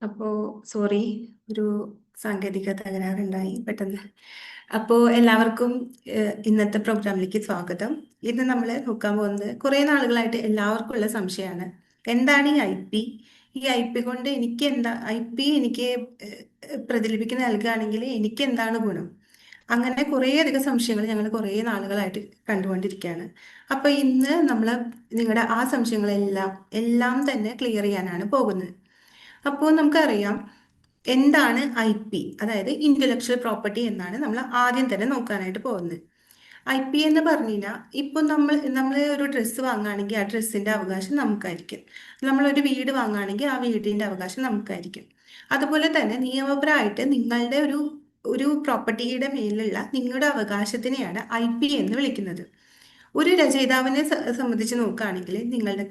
അപ്പോ സോറി, ഒരു സാങ്കേതിക തകരാറുണ്ടായി പെട്ടെന്ന്. അപ്പോൾ എല്ലാവർക്കും ഇന്നത്തെ പ്രോഗ്രാമിലേക്ക് സ്വാഗതം. ഇന്ന് നമ്മൾ നോക്കാൻ പോകുന്നത് കുറേ നാളുകളായിട്ട് എല്ലാവർക്കും ഉള്ള സംശയമാണ്. എന്താണ് ഈ ഐ പി? ഈ ഐ പി കൊണ്ട് എനിക്ക് എന്താ, ഐ പി എനിക്ക് പ്രതിലിപിക്ക് നൽകുകയാണെങ്കിൽ എനിക്ക് എന്താണ് ഗുണം? അങ്ങനെ കുറേയധികം സംശയങ്ങൾ ഞങ്ങൾ കുറേ നാളുകളായിട്ട് കണ്ടുകൊണ്ടിരിക്കുകയാണ്. അപ്പൊ ഇന്ന് നമ്മൾ നിങ്ങളുടെ ആ സംശയങ്ങളെല്ലാം എല്ലാം തന്നെ ക്ലിയർ ചെയ്യാനാണ് പോകുന്നത്. അപ്പോൾ നമുക്കറിയാം എന്താണ് ഐ പി, അതായത് ഇന്റലക്ച്വൽ പ്രോപ്പർട്ടി എന്നാണ് നമ്മൾ ആദ്യം തന്നെ നോക്കാനായിട്ട് പോകുന്നത്. ഐ പി എന്ന് പറഞ്ഞു കഴിഞ്ഞാൽ ഇപ്പൊ നമ്മൾ ഒരു ഡ്രസ്സ് വാങ്ങുകയാണെങ്കിൽ ആ ഡ്രസ്സിന്റെ അവകാശം നമുക്കായിരിക്കും. നമ്മളൊരു വീട് വാങ്ങുകയാണെങ്കിൽ ആ വീടിന്റെ അവകാശം നമുക്കായിരിക്കും. അതുപോലെ തന്നെ നിയമപരമായിട്ട് നിങ്ങളുടെ ഒരു പ്രോപ്പർട്ടിയുടെ മേലുള്ള നിങ്ങളുടെ അവകാശത്തിനെയാണ് ഐ പി എന്ന് വിളിക്കുന്നത്. ഒരു രചയിതാവിനെ സംബന്ധിച്ച് നോക്കുകയാണെങ്കിൽ നിങ്ങളുടെ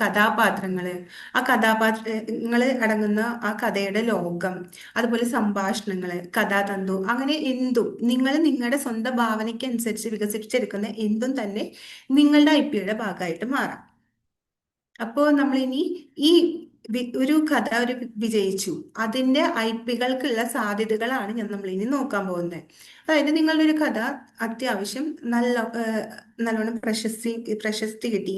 കഥാപാത്രങ്ങള്, ആ കഥാപാത്രങ്ങൾ അടങ്ങുന്ന ആ കഥയുടെ ലോകം, അതുപോലെ സംഭാഷണങ്ങള്, കഥാതന്തു, അങ്ങനെ എന്തും നിങ്ങളുടെ സ്വന്തം ഭാവനയ്ക്ക് അനുസരിച്ച് വികസിപ്പിച്ചെടുക്കുന്ന എന്തും തന്നെ നിങ്ങളുടെ ഐ പിയുടെ ഭാഗമായിട്ട് മാറാം. അപ്പോൾ നമ്മളിനി ഈ ഒരു കഥ വിജയിച്ചു, അതിന്റെ ഐ പികൾക്കുള്ള സാധ്യതകളാണ് നമ്മളിനി നോക്കാൻ പോകുന്നത്. അതായത് നിങ്ങളുടെ ഒരു കഥ അത്യാവശ്യം നല്ലോണം പ്രശസ്തി കിട്ടി,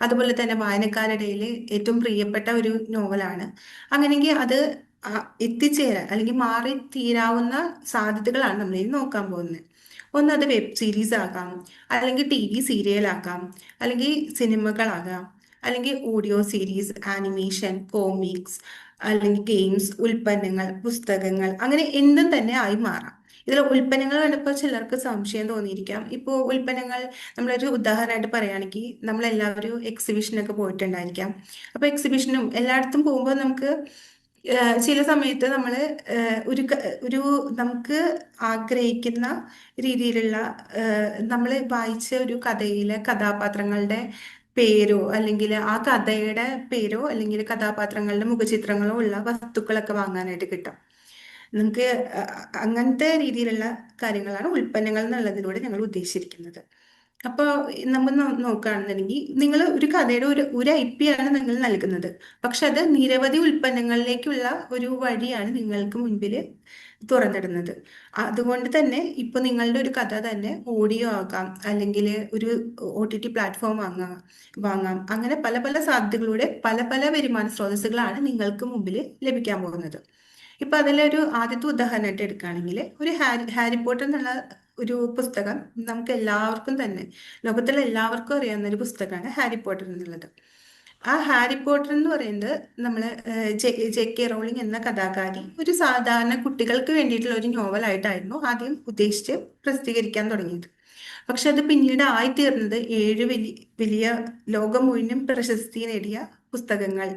അതുപോലെ തന്നെ വായനക്കാരുടെ ഇടയിൽ ഏറ്റവും പ്രിയപ്പെട്ട ഒരു നോവലാണ്. അങ്ങനെയെങ്കിൽ അത് എത്തിച്ചേരാൻ അല്ലെങ്കിൽ മാറി തീരാവുന്ന സാധ്യതകളാണ് നമ്മളിനി നോക്കാൻ പോകുന്നത്. ഒന്ന്, അത് വെബ് സീരീസ് ആകാം, അല്ലെങ്കിൽ ടി വി സീരിയൽ ആക്കാം, അല്ലെങ്കിൽ സിനിമകളാകാം, അല്ലെങ്കിൽ ഓഡിയോ സീരീസ്, ആനിമേഷൻ, കോമിക്സ്, അല്ലെങ്കിൽ ഗെയിംസ്, ഉൽപ്പന്നങ്ങൾ, പുസ്തകങ്ങൾ, അങ്ങനെ എന്തും തന്നെ ആയി മാറാം. ഇതിൽ ഉൽപ്പന്നങ്ങൾ കണ്ടപ്പോൾ ചിലർക്ക് സംശയം തോന്നിയിരിക്കാം. ഇപ്പോൾ ഉൽപ്പന്നങ്ങൾ, നമ്മളൊരു ഉദാഹരണമായിട്ട് പറയുകയാണെങ്കിൽ നമ്മളെല്ലാവരും എക്സിബിഷനൊക്കെ പോയിട്ടുണ്ടായിരിക്കാം. അപ്പോൾ എക്സിബിഷനും എല്ലായിടത്തും പോകുമ്പോൾ നമുക്ക് ചില സമയത്ത് നമ്മൾ ഒരു നമുക്ക് ആഗ്രഹിക്കുന്ന രീതിയിലുള്ള നമ്മൾ വായിച്ച ഒരു കഥയിലെ കഥാപാത്രങ്ങളുടെ പേരോ അല്ലെങ്കിൽ ആ കഥയുടെ പേരോ അല്ലെങ്കിൽ കഥാപാത്രങ്ങളുടെ മുഖചിത്രങ്ങളോ ഉള്ള വസ്തുക്കളൊക്കെ വാങ്ങാനായിട്ട് കിട്ടും. നമുക്ക് അങ്ങനത്തെ രീതിയിലുള്ള കാര്യങ്ങളാണ് ഉൽപ്പന്നങ്ങൾ എന്നുള്ളതിലൂടെ ഞങ്ങൾ ഉദ്ദേശിച്ചിരിക്കുന്നത്. അപ്പോൾ നമ്മൾ നോക്കുകയാണെന്നുണ്ടെങ്കിൽ നിങ്ങൾ ഒരു കഥയുടെ ഒരു ഐ പി ആണ് നിങ്ങൾ നൽകുന്നത്, പക്ഷെ അത് നിരവധി ഉൽപ്പന്നങ്ങളിലേക്കുള്ള ഒരു വഴിയാണ് നിങ്ങൾക്ക് മുൻപിൽ തുറന്നിടുന്നത്. അതുകൊണ്ട് തന്നെ ഇപ്പൊ നിങ്ങളുടെ ഒരു കഥ തന്നെ ഓഡിയോ ആകാം, അല്ലെങ്കിൽ ഒരു OTT പ്ലാറ്റ്ഫോം വാങ്ങാം. അങ്ങനെ പല പല സാധ്യതകളിലൂടെ പല പല വരുമാന സ്രോതസ്സുകളാണ് നിങ്ങൾക്ക് മുമ്പിൽ ലഭിക്കാൻ പോകുന്നത്. ഇപ്പൊ അതിലൊരു ആദ്യത്തെ ഉദാഹരണമായിട്ട് എടുക്കുകയാണെങ്കിൽ ഒരു ഹാരി പോട്ടർ എന്നുള്ള ഒരു പുസ്തകം നമുക്ക് എല്ലാവർക്കും തന്നെ, ലോകത്തിലെ എല്ലാവർക്കും അറിയാവുന്ന ഒരു പുസ്തകമാണ് ഹാരി പോട്ടർ എന്നുള്ളത്. ആ ഹാരി പോട്ടർ എന്ന് പറയുന്നത് നമ്മള് ജെ കെ റോളിംഗ് എന്ന കഥാകാരി ഒരു സാധാരണ കുട്ടികൾക്ക് വേണ്ടിയിട്ടുള്ള ഒരു നോവലായിട്ടായിരുന്നു ആദ്യം ഉദ്ദേശിച്ച് പ്രസിദ്ധീകരിക്കാൻ തുടങ്ങിയത്. പക്ഷെ അത് പിന്നീട് ആയിത്തീർന്നത് വലിയ ലോകം മുഴുവൻ പ്രശസ്തി നേടിയ പുസ്തകങ്ങൾ,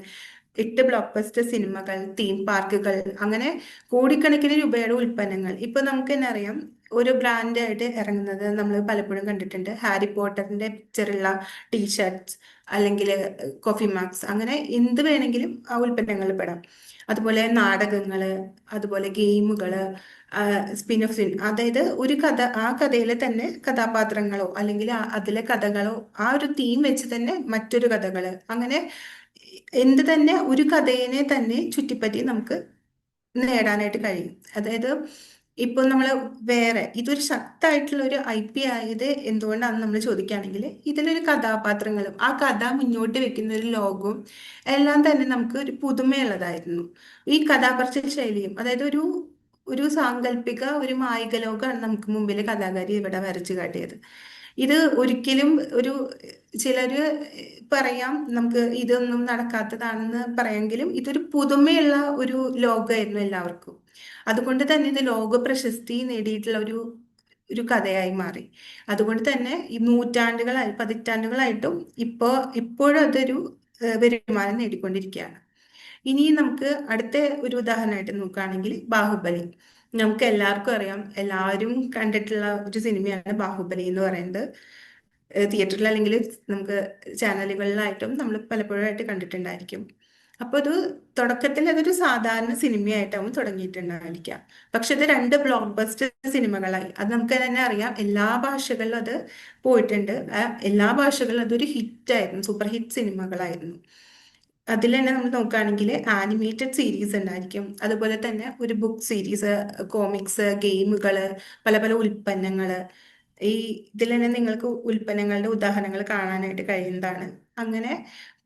8 ബ്ലോക്ക് ബസ്റ്റർ സിനിമകൾ, തീം പാർക്കുകൾ, അങ്ങനെ കോടിക്കണക്കിന് രൂപയുടെ ഉൽപ്പന്നങ്ങൾ. ഇപ്പൊ നമുക്ക് തന്നെ അറിയാം, ഒരു ബ്രാൻഡായിട്ട് ഇറങ്ങുന്നത് നമ്മൾ പലപ്പോഴും കണ്ടിട്ടുണ്ട്. ഹാരി പോട്ടറിന്റെ പിക്ചറുള്ള ടീഷർട്ട്സ്, അല്ലെങ്കിൽ കോഫി മാക്സ്, അങ്ങനെ എന്ത് വേണമെങ്കിലും ആ ഉൽപ്പന്നങ്ങളിൽ പെടാം. അതുപോലെ നാടകങ്ങള്, അതുപോലെ ഗെയിമുകള്, സ്പിൻ ഓഫ്, അതായത് ഒരു കഥ, ആ കഥയിലെ തന്നെ കഥാപാത്രങ്ങളോ അല്ലെങ്കിൽ അതിലെ കഥകളോ, ആ ഒരു തീം വെച്ച് തന്നെ മറ്റൊരു കഥകള്, അങ്ങനെ എന്ത് തന്നെ ഒരു കഥയെ തന്നെ ചുറ്റിപ്പറ്റി നമുക്ക് നേടാനായിട്ട് കഴിയും. അതായത് ഇപ്പൊ നമ്മൾ വേറെ ഇതൊരു ശക്തമായിട്ടുള്ള ഒരു ഐ പി ആയത് എന്തുകൊണ്ടാണെന്ന് നമ്മൾ ചോദിക്കുകയാണെങ്കിൽ ഇതിലൊരു കഥാപാത്രങ്ങളും ആ കഥ മുന്നോട്ട് വെക്കുന്ന ഒരു ലോകവും എല്ലാം തന്നെ നമുക്ക് ഒരു പുതുമയുള്ളതായിരുന്നു. ഈ കഥാപറച്ചിൽ ശൈലിയും, അതായത് ഒരു സാങ്കല്പിക ഒരു മായിക ലോകമാണ് നമുക്ക് മുമ്പിൽ കഥാകാരി ഇവിടെ വരച്ചു കാട്ടിയത്. ഇത് ഒരിക്കലും ഒരു ചിലര് പറയാം നമുക്ക് ഇതൊന്നും നടക്കാത്തതാണെന്ന് പറയാമെങ്കിലും ഇതൊരു പുതുമയുള്ള ഒരു ലോകമായിരുന്നു എല്ലാവർക്കും. അതുകൊണ്ട് തന്നെ ഇത് ലോക പ്രശസ്തി നേടിയിട്ടുള്ള ഒരു കഥയായി മാറി. അതുകൊണ്ട് തന്നെ ഈ പതിറ്റാണ്ടുകളായിട്ടും ഇപ്പോഴും അതൊരു വരുമാനം നേടിക്കൊണ്ടിരിക്കുകയാണ്. ഇനി നമുക്ക് അടുത്ത ഒരു ഉദാഹരണമായിട്ട് നോക്കുകയാണെങ്കിൽ ബാഹുബലി. നമുക്ക് എല്ലാവർക്കും അറിയാം, എല്ലാവരും കണ്ടിട്ടുള്ള ഒരു സിനിമയാണ് ബാഹുബലി എന്ന് പറയുന്നത്. തിയേറ്ററിൽ അല്ലെങ്കിൽ നമുക്ക് ചാനലുകളിലായിട്ടും നമ്മൾ പലപ്പോഴായിട്ട് കണ്ടിട്ടുണ്ടായിരിക്കും. അപ്പൊ അത് തുടക്കത്തിൽ അതൊരു സാധാരണ സിനിമയായിട്ടാവും തുടങ്ങിയിട്ടുണ്ടായിരിക്കാം. പക്ഷെ ഇത് 2 ബ്ലോക്ക് ബസ്റ്റർ സിനിമകളായി. അത് നമുക്ക് തന്നെ അറിയാം, എല്ലാ ഭാഷകളിലും അത് പോയിട്ടുണ്ട്. എല്ലാ ഭാഷകളിലും അതൊരു ഹിറ്റായിരുന്നു, സൂപ്പർ ഹിറ്റ് സിനിമകളായിരുന്നു. അതിൽ തന്നെ നമ്മൾ നോക്കുകയാണെങ്കിൽ ആനിമേറ്റഡ് സീരീസ് ഉണ്ടായിരിക്കും, അതുപോലെ തന്നെ ഒരു ബുക്ക് സീരീസ്, കോമിക്സ്, ഗെയിമുകൾ, പല പല ഉൽപ്പന്നങ്ങൾ. ഈ ഇതിൽ തന്നെ നിങ്ങൾക്ക് ഉൽപ്പന്നങ്ങളുടെ ഉദാഹരണങ്ങൾ കാണാനായിട്ട് കഴിയുന്നതാണ്. അങ്ങനെ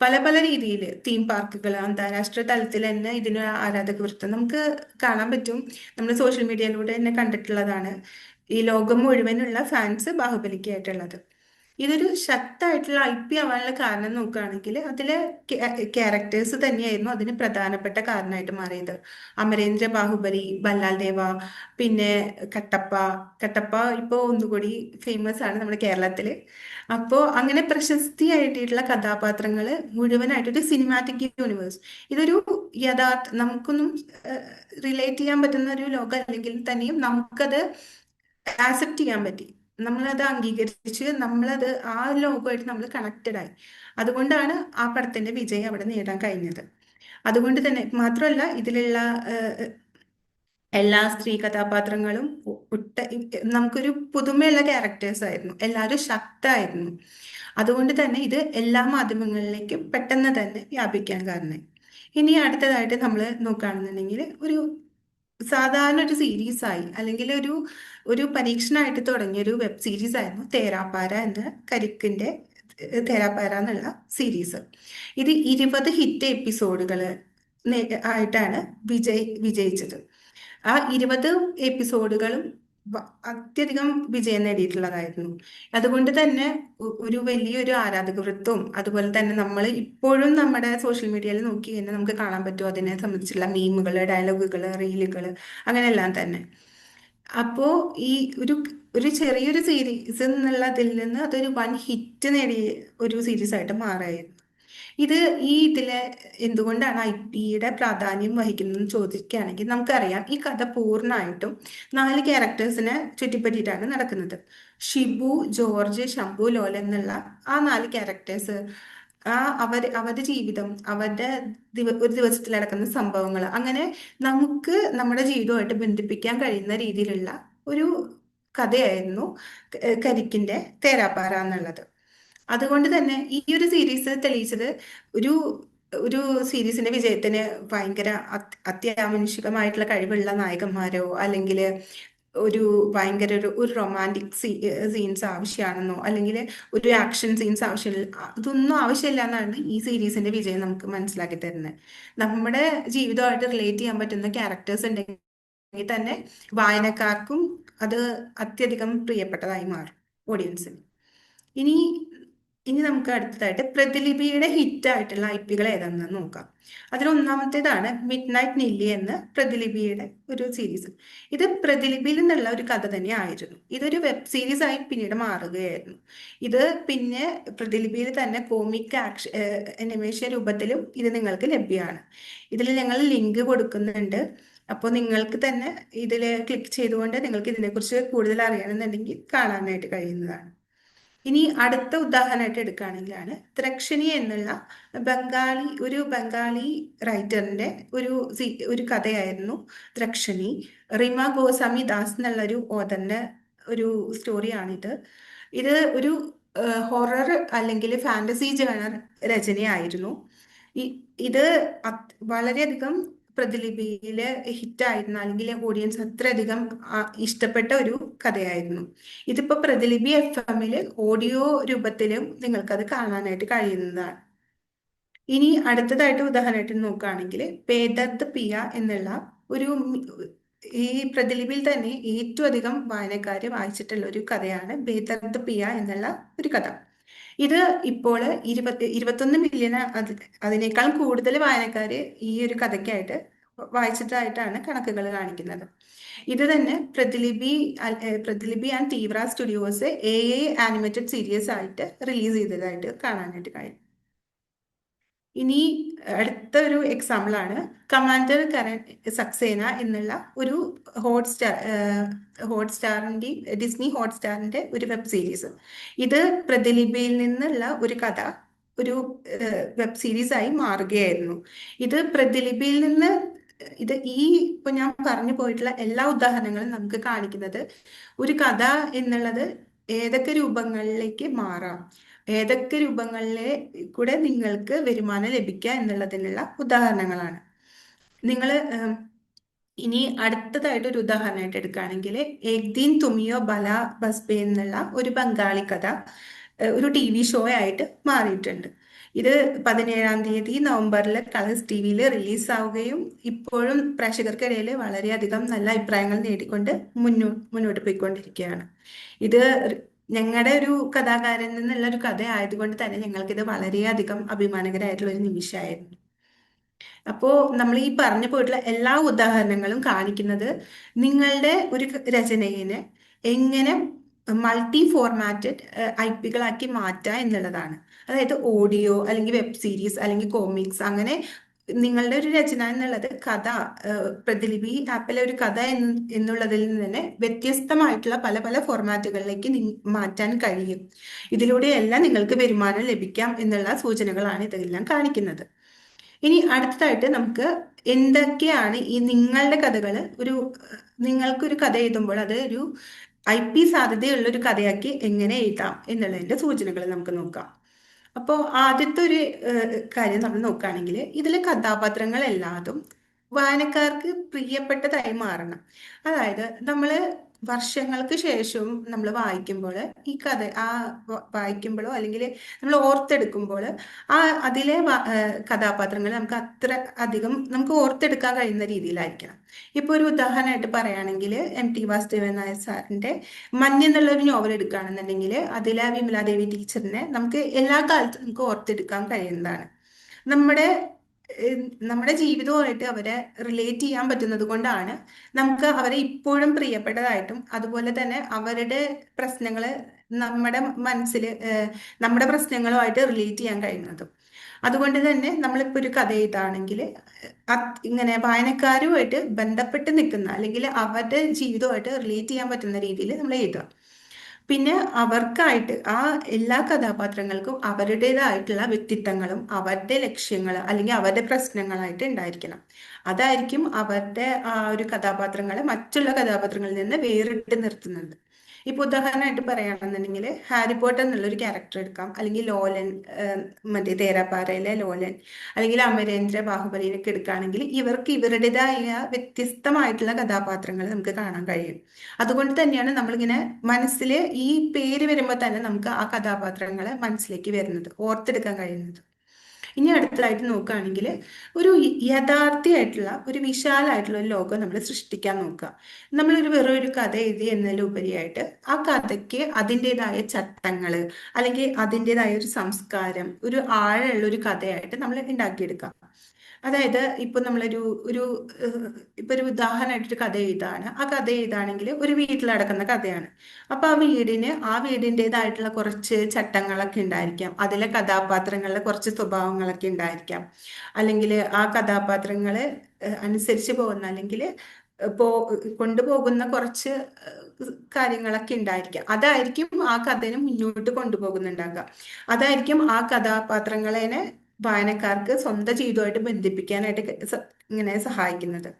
പല പല രീതിയിൽ തീം പാർക്കുകൾ, അന്താരാഷ്ട്ര തലത്തിൽ തന്നെ ഇതിന് ആരാധക വൃത്തം നമുക്ക് കാണാൻ പറ്റും. നമ്മൾ സോഷ്യൽ മീഡിയയിലൂടെ തന്നെ കണ്ടിട്ടുള്ളതാണ് ഈ ലോകം മുഴുവനുള്ള ഫാൻസ് ബാഹുബലിക്കായിട്ടുള്ളത്. ഇതൊരു ശക്തമായിട്ടുള്ള IP ആവാനുള്ള കാരണം നോക്കുകയാണെങ്കിൽ അതിലെ ക്യാരക്ടേഴ്സ് തന്നെയായിരുന്നു അതിന് പ്രധാനപ്പെട്ട കാരണമായിട്ട് മാറിയത്. അമരേന്ദ്ര ബാഹുബലി, ബല്ലാൽ ദേവ, പിന്നെ കട്ടപ്പ. കട്ടപ്പ ഇപ്പോൾ ഒന്നുകൂടി ഫേമസ് ആണ് നമ്മുടെ കേരളത്തിൽ. അപ്പോൾ അങ്ങനെ പ്രശസ്തിയായിട്ടുള്ള കഥാപാത്രങ്ങൾ മുഴുവനായിട്ടൊരു സിനിമാറ്റിക് യൂണിവേഴ്സ്. ഇതൊരു നമുക്കൊന്നും റിലേറ്റ് ചെയ്യാൻ പറ്റുന്ന ഒരു ലോകം അല്ലെങ്കിൽ തന്നെയും നമുക്കത് ആക്സെപ്റ്റ് ചെയ്യാൻ പറ്റി. നമ്മളത് അംഗീകരിച്ച് നമ്മളത് ആ ലോകമായിട്ട് നമ്മൾ കണക്റ്റഡ് ആയി. അതുകൊണ്ടാണ് ആ പടത്തിന്റെ വിജയം അവിടെ നേടാൻ കഴിഞ്ഞത്. അതുകൊണ്ട് തന്നെ മാത്രമല്ല ഇതിലുള്ള എല്ലാ സ്ത്രീ കഥാപാത്രങ്ങളും നമുക്കൊരു പുതുമയുള്ള ക്യാരക്ടേഴ്സ് ആയിരുന്നു, എല്ലാവരും ശക്തമായിരുന്നു. അതുകൊണ്ട് തന്നെ ഇത് എല്ലാ മാധ്യമങ്ങളിലേക്കും പെട്ടെന്ന് തന്നെ വ്യാപിക്കാൻ കാരണം. ഇനി അടുത്തതായിട്ട് നമ്മൾ നോക്കുകയാണെന്നുണ്ടെങ്കിൽ ഒരു സാധാരണ ഒരു സീരീസ് ആയി അല്ലെങ്കിൽ ഒരു ഒരു പരീക്ഷണമായിട്ട് തുടങ്ങിയ ഒരു വെബ് സീരീസ് ആയിരുന്നു തേരാപ്പാര എന്ന കരിക്കിന്റെ തേരാപ്പാര എന്നുള്ള സീരീസ്. ഇത് 20 ഹിറ്റ് എപ്പിസോഡുകൾ ആയിട്ടാണ് വിജയിച്ചത്. ആ 20 എപ്പിസോഡുകളും അത്യധികം വിജയം നേടിയിട്ടുള്ളതായിരുന്നു. അതുകൊണ്ട് തന്നെ ഒരു വലിയൊരു ആരാധക വൃത്തവും, അതുപോലെ തന്നെ നമ്മൾ ഇപ്പോഴും നമ്മുടെ സോഷ്യൽ മീഡിയയിൽ നോക്കി കഴിഞ്ഞാൽ നമുക്ക് കാണാൻ പറ്റും അതിനെ സംബന്ധിച്ചുള്ള മീമുകൾ, ഡയലോഗുകൾ, റീലുകൾ, അങ്ങനെയെല്ലാം തന്നെ. അപ്പോ ഈ ഒരു ഒരു ചെറിയൊരു സീരീസ് എന്നുള്ളതിൽ നിന്ന് അതൊരു വൻ ഹിറ്റ് നേടിയ ഒരു സീരീസ് ആയിട്ട് മാറായിരുന്നു. ഇത് ഇതിലെ എന്തുകൊണ്ടാണ് IP-യുടെ പ്രാധാന്യം വഹിക്കുന്നതെന്ന് ചോദിക്കുകയാണെങ്കിൽ നമുക്കറിയാം ഈ കഥ പൂർണ്ണമായിട്ടും 4 ക്യാരക്ടേഴ്സിനെ ചുറ്റിപ്പറ്റിയിട്ടാണ് നടക്കുന്നത്. ഷിബു, ജോർജ്, ശംഭു, ലോല എന്നുള്ള ആ 4 ക്യാരക്ടേഴ്സ്, അവരുടെ ജീവിതം, അവരുടെ ഒരു ദിവസത്തിൽ നടക്കുന്ന സംഭവങ്ങൾ, അങ്ങനെ നമുക്ക് നമ്മുടെ ജീവിതവുമായിട്ട് ബന്ധിപ്പിക്കാൻ കഴിയുന്ന രീതിയിലുള്ള ഒരു കഥയായിരുന്നു കരിക്കിന്റെ തേരാപ്പാര എന്നുള്ളത്. അതുകൊണ്ട് തന്നെ ഈ ഒരു സീരീസ് തെളിയിച്ചത് ഒരു ഒരു സീരീസിന്റെ വിജയത്തിന് ഭയങ്കര അത്യാവശ്യമായിട്ടുള്ള കഴിവുള്ള നായകന്മാരോ അല്ലെങ്കിൽ ഒരു ഭയങ്കര ഒരു റൊമാൻറ്റിക് സീൻസ് ആവശ്യമാണെന്നോ അല്ലെങ്കിൽ ഒരു ആക്ഷൻ സീൻസ് ആവശ്യമില്ല, അതൊന്നും ആവശ്യമില്ല എന്നാണ് ഈ സീരീസിന്റെ വിജയം നമുക്ക് മനസ്സിലാക്കി തരുന്നത്. നമ്മുടെ ജീവിതമായിട്ട് റിലേറ്റ് ചെയ്യാൻ പറ്റുന്ന ക്യാരക്ടേഴ്സ് ഉണ്ടെങ്കിൽ തന്നെ വായനക്കാർക്കും അത് അത്യധികം പ്രിയപ്പെട്ടതായി മാറും ഓഡിയൻസിന്. ഇനി ഇനി നമുക്ക് അടുത്തതായിട്ട് പ്രതിലിപിയുടെ ഹിറ്റ് ആയിട്ടുള്ള IP-കൾ ഏതാണെന്ന് നോക്കാം. അതിൽ ഒന്നാമത്തേതാണ് മിഡ് നൈറ്റ് നില്ലി എന്ന പ്രതിലിപിയുടെ ഒരു സീരീസ്. ഇത് പ്രതിലിപിയിൽ നിന്നുള്ള ഒരു കഥ തന്നെ ആയിരുന്നു. ഇതൊരു വെബ് സീരീസ് ആയി പിന്നീട് മാറുകയായിരുന്നു. ഇത് പിന്നെ പ്രതിലിപിയിൽ തന്നെ കോമിക് അനിമേഷൻ രൂപത്തിലും ഇത് നിങ്ങൾക്ക് ലഭ്യമാണ്. ഇതിൽ ഞങ്ങൾ ലിങ്ക് കൊടുക്കുന്നുണ്ട്. അപ്പോൾ നിങ്ങൾക്ക് തന്നെ ഇതിൽ ക്ലിക്ക് ചെയ്തുകൊണ്ട് നിങ്ങൾക്ക് ഇതിനെക്കുറിച്ച് കൂടുതൽ അറിയണമെന്നുണ്ടെങ്കിൽ കാണാനായിട്ട് കഴിയുന്നതാണ്. ഇനി അടുത്ത ഉദാഹരണമായിട്ട് എടുക്കുകയാണെങ്കിലാണ് ത്രക്ഷണി എന്നുള്ള ബംഗാളി റൈറ്ററിന്റെ ഒരു കഥയായിരുന്നു ത്രക്ഷണി. റിമ ഗോസ്വാമി ദാസ് എന്നുള്ള ഒരു ഓഥറിന്റെ ഒരു സ്റ്റോറിയാണിത്. ഇത് ഒരു ഹൊറർ അല്ലെങ്കിൽ ഫാന്റസി ജേണർ രചനയായിരുന്നു. ഇത് വളരെയധികം പ്രതിലിപിയില് ഹിറ്റായിരുന്ന അല്ലെങ്കിൽ ഓഡിയൻസ് അത്രയധികം ഇഷ്ടപ്പെട്ട ഒരു കഥയായിരുന്നു. ഇതിപ്പോ പ്രതിലിപി FM-ല് ഓഡിയോ രൂപത്തിലും നിങ്ങൾക്കത് കാണാനായിട്ട് കഴിയുന്നതാണ്. ഇനി അടുത്തതായിട്ട് ഉദാഹരണമായിട്ട് നോക്കുകയാണെങ്കിൽ ബേദർദ് പിയ എന്നുള്ള ഒരു ഈ പ്രതിലിപിയിൽ തന്നെ ഏറ്റവും അധികം വായനക്കാര് വായിച്ചിട്ടുള്ള ഒരു കഥയാണ് ബേദർദ് പിയ എന്നുള്ള ഒരു കഥ. ഇത് ഇപ്പോൾ 21 മില്യൺ അതിനേക്കാൾ കൂടുതൽ വായനക്കാര് ഈ ഒരു കഥയ്ക്കായിട്ട് വായിച്ചതായിട്ടാണ് കണക്കുകൾ കാണിക്കുന്നത്. ഇത് തന്നെ പ്രതിലിപി ആൻഡ് തീവ്ര സ്റ്റുഡിയോസ് AI ആനിമേറ്റഡ് സീരീസ് ആയിട്ട് റിലീസ് ചെയ്തതായിട്ട് കാണാനായിട്ട് കഴിയും. ഇനി അടുത്ത ഒരു എക്സാമ്പിൾ ആണ് കമാൻഡർ കരൺ സക്സേന എന്നുള്ള ഒരു ഡിസ്നി ഹോട്ട്സ്റ്റാറിന്റെ ഒരു വെബ് സീരീസ്. ഇത് പ്രതിലിപിയിൽ നിന്നുള്ള ഒരു കഥ ഒരു വെബ് സീരീസ് ആയി മാറുകയായിരുന്നു. ഇത് പ്രതിലിപിയിൽ നിന്ന് ഇപ്പൊ ഞാൻ പറഞ്ഞു പോയിട്ടുള്ള എല്ലാ ഉദാഹരണങ്ങളും നമുക്ക് കാണിക്കുന്നത് ഒരു കഥ എന്നുള്ളത് ഏതൊക്കെ രൂപങ്ങളിലേക്ക് മാറാം, ഏതൊക്കെ രൂപങ്ങളിലെ കൂടെ നിങ്ങൾക്ക് വരുമാനം ലഭിക്കാം എന്നുള്ളതിനുള്ള ഉദാഹരണങ്ങളാണ്. നിങ്ങൾ ഇനി അടുത്തതായിട്ട് ഒരു ഉദാഹരണമായിട്ട് എടുക്കുകയാണെങ്കിൽ, ഏക് ദിൻ തുമിയോ ബല ബസ്ബേ എന്നുള്ള ഒരു ബംഗാളി കഥ ഒരു ടി വി ഷോ ആയിട്ട് മാറിയിട്ടുണ്ട്. ഇത് 17-ാം തീയതി നവംബറിൽ കളേഴ്സ് ടി വിയിൽ റിലീസാവുകയും ഇപ്പോഴും പ്രേക്ഷകർക്കിടയിൽ വളരെയധികം നല്ല അഭിപ്രായങ്ങൾ നേടിക്കൊണ്ട് മുന്നോട്ട് പോയിക്കൊണ്ടിരിക്കുകയാണ്. ഇത് ഞങ്ങളുടെ ഒരു കഥാകാരൻ നിന്നുള്ള ഒരു കഥ ആയതുകൊണ്ട് തന്നെ ഞങ്ങൾക്കിത് വളരെയധികം അഭിമാനകരമായിട്ടുള്ള ഒരു നിമിഷമായിരുന്നു. അപ്പോ നമ്മൾ ഈ പറഞ്ഞു പോയിട്ടുള്ള എല്ലാ ഉദാഹരണങ്ങളും കാണിക്കുന്നത് നിങ്ങളുടെ ഒരു രചനയെ എങ്ങനെ മൾട്ടി ഫോർമാറ്റഡ് ഐപികളാക്കി മാറ്റുക എന്നുള്ളതാണ്. അതായത് ഓഡിയോ അല്ലെങ്കിൽ വെബ് സീരീസ് അല്ലെങ്കിൽ കോമിക്സ്, അങ്ങനെ നിങ്ങളുടെ ഒരു രചന എന്നുള്ളത് കഥ, പ്രതിലിപി ആപ്പിലെ ഒരു കഥ എന്നുള്ളതിൽ നിന്ന് തന്നെ വ്യത്യസ്തമായിട്ടുള്ള പല പല ഫോർമാറ്റുകളിലേക്ക് മാറ്റാൻ കഴിയും. ഇതിലൂടെയെല്ലാം നിങ്ങൾക്ക് വരുമാനം ലഭിക്കാം എന്നുള്ള സൂചനകളാണ് ഇതെല്ലാം കാണിക്കുന്നത്. ഇനി അടുത്തതായിട്ട് നമുക്ക് എന്തൊക്കെയാണ് ഈ നിങ്ങളുടെ കഥകൾ നിങ്ങൾക്കൊരു കഥ എഴുതുമ്പോൾ അത് ഒരു IP സാധ്യതയുള്ള ഒരു കഥയാക്കി എങ്ങനെ എഴുതാം എന്നുള്ളതിന്റെ സൂചനകൾ നമുക്ക് നോക്കാം. അപ്പോൾ ആദ്യത്തെ ഒരു കാര്യം നമ്മൾ നോക്കുകയാണെങ്കിൽ, ഇതിലെ കഥാപാത്രങ്ങൾ എല്ലാതും വായനക്കാർക്ക് പ്രിയപ്പെട്ടതായി മാറണം. അതായത് നമ്മൾ വർഷങ്ങൾക്ക് ശേഷവും നമ്മൾ വായിക്കുമ്പോൾ ഈ കഥ വായിക്കുമ്പോഴോ അല്ലെങ്കിൽ നമ്മൾ ഓർത്തെടുക്കുമ്പോൾ അതിലെ കഥാപാത്രങ്ങൾ നമുക്ക് അത്ര അധികം നമുക്ക് ഓർത്തെടുക്കാൻ കഴിയുന്ന രീതിയിലായിരിക്കണം. ഇപ്പൊ ഒരു ഉദാഹരണമായിട്ട് പറയുകയാണെങ്കിൽ, MT വാസുദേവൻ നായർ സാറിന്റെ മഞ്ഞ് എന്നുള്ള ഒരു നോവൽ എടുക്കുകയാണെന്നുണ്ടെങ്കിൽ അതിലെ വിമലാദേവി ടീച്ചറിനെ നമുക്ക് എല്ലാ കാലത്തും നമുക്ക് ഓർത്തെടുക്കാൻ കഴിയുന്നതാണ്. നമ്മുടെ നമ്മുടെ ജീവിതവുമായിട്ട് അവരെ റിലേറ്റ് ചെയ്യാൻ പറ്റുന്നത് കൊണ്ടാണ് നമുക്ക് അവരെ ഇപ്പോഴും പ്രിയപ്പെട്ടതായിട്ടും അതുപോലെ തന്നെ അവരുടെ പ്രശ്നങ്ങൾ നമ്മുടെ മനസ്സിൽ നമ്മുടെ പ്രശ്നങ്ങളുമായിട്ട് റിലേറ്റ് ചെയ്യാൻ കഴിയുന്നതും. അതുകൊണ്ട് തന്നെ നമ്മളിപ്പോൾ ഒരു കഥ എഴുതാണെങ്കിൽ ഇങ്ങനെ വായനക്കാരുമായിട്ട് ബന്ധപ്പെട്ട് നിൽക്കുന്ന അല്ലെങ്കിൽ അവരുടെ ജീവിതവുമായിട്ട് റിലേറ്റ് ചെയ്യാൻ പറ്റുന്ന രീതിയിൽ നമ്മൾ എഴുതുക. പിന്നെ അവർക്കായിട്ട് ആ എല്ലാ കഥാപാത്രങ്ങൾക്കും അവരുടേതായിട്ടുള്ള വ്യക്തിത്വങ്ങളും അവരുടെ ലക്ഷ്യങ്ങൾ അല്ലെങ്കിൽ അവരുടെ പ്രശ്നങ്ങളായിട്ട് ഉണ്ടായിരിക്കണം. അതായിരിക്കും അവരുടെ ആ ഒരു കഥാപാത്രങ്ങളെ മറ്റുള്ള കഥാപാത്രങ്ങളിൽ നിന്ന് വേറിട്ട് നിർത്തുന്നത്. ഇപ്പൊ ഉദാഹരണമായിട്ട് പറയുകയാണെന്നുണ്ടെങ്കിൽ, ഹാരി പോട്ടർ എന്നുള്ളൊരു ക്യാരക്ടർ എടുക്കാം, അല്ലെങ്കിൽ ലോലൻ, മറ്റേ തേരാപ്പാറയിലെ ലോലൻ, അല്ലെങ്കിൽ അമരേന്ദ്ര ബാഹുബലിനൊക്കെ എടുക്കുകയാണെങ്കിൽ ഇവർക്ക് ഇവരുടേതായ വ്യത്യസ്തമായിട്ടുള്ള കഥാപാത്രങ്ങൾ നമുക്ക് കാണാൻ കഴിയും. അതുകൊണ്ട് തന്നെയാണ് നമ്മളിങ്ങനെ മനസ്സിൽ ഈ പേര് വരുമ്പോൾ തന്നെ നമുക്ക് ആ കഥാപാത്രങ്ങളെ മനസ്സിലേക്ക് വരുന്നത്, ഓർത്തെടുക്കാൻ കഴിയുന്നത്. ഇനി അടുത്തതായിട്ട് നോക്കുകയാണെങ്കിൽ, ഒരു യഥാർത്ഥമായിട്ടുള്ള ഒരു വിശാലമായിട്ടുള്ള ഒരു ലോകം നമ്മൾ സൃഷ്ടിക്കാൻ നോക്കുക. നമ്മളൊരു വെറും ഒരു കഥ എഴുതി എന്നതിലുപരിയായിട്ട് ആ കഥയ്ക്ക് അതിൻ്റെതായ ചട്ടങ്ങൾ അല്ലെങ്കിൽ അതിൻ്റെതായ ഒരു സംസ്കാരം, ഒരു ആഴമുള്ള ഒരു കഥയായിട്ട് നമ്മൾ ഉണ്ടാക്കിയെടുക്കാം. അതായത് ഇപ്പൊ നമ്മളൊരു ഒരു ഇപ്പൊ ഒരു ഉദാഹരണമായിട്ട് ഒരു കഥ എഴുതാണ്. ആ കഥ എഴുതാണെങ്കിൽ ഒരു വീട്ടിൽ നടക്കുന്ന കഥയാണ്. അപ്പൊ ആ വീടിൻ്റെതായിട്ടുള്ള കുറച്ച് ചട്ടങ്ങളൊക്കെ ഉണ്ടായിരിക്കാം, അതിലെ കഥാപാത്രങ്ങളിലെ കുറച്ച് സ്വഭാവങ്ങളൊക്കെ ഉണ്ടായിരിക്കാം, അല്ലെങ്കിൽ ആ കഥാപാത്രങ്ങള് അനുസരിച്ച് പോകുന്ന അല്ലെങ്കിൽ പോ കൊണ്ടുപോകുന്ന കുറച്ച് കാര്യങ്ങളൊക്കെ ഉണ്ടായിരിക്കാം. അതായിരിക്കും ആ കഥനെ മുന്നോട്ട് കൊണ്ടുപോകുന്നുണ്ടാകുക. അതായിരിക്കും ആ കഥാപാത്രങ്ങളെ വായനക്കാർക്ക് സ്വന്തം ജീവിതമായിട്ട് ബന്ധിപ്പിക്കാനായിട്ട് ഇങ്ങനെ സഹായിക്കുന്നത്.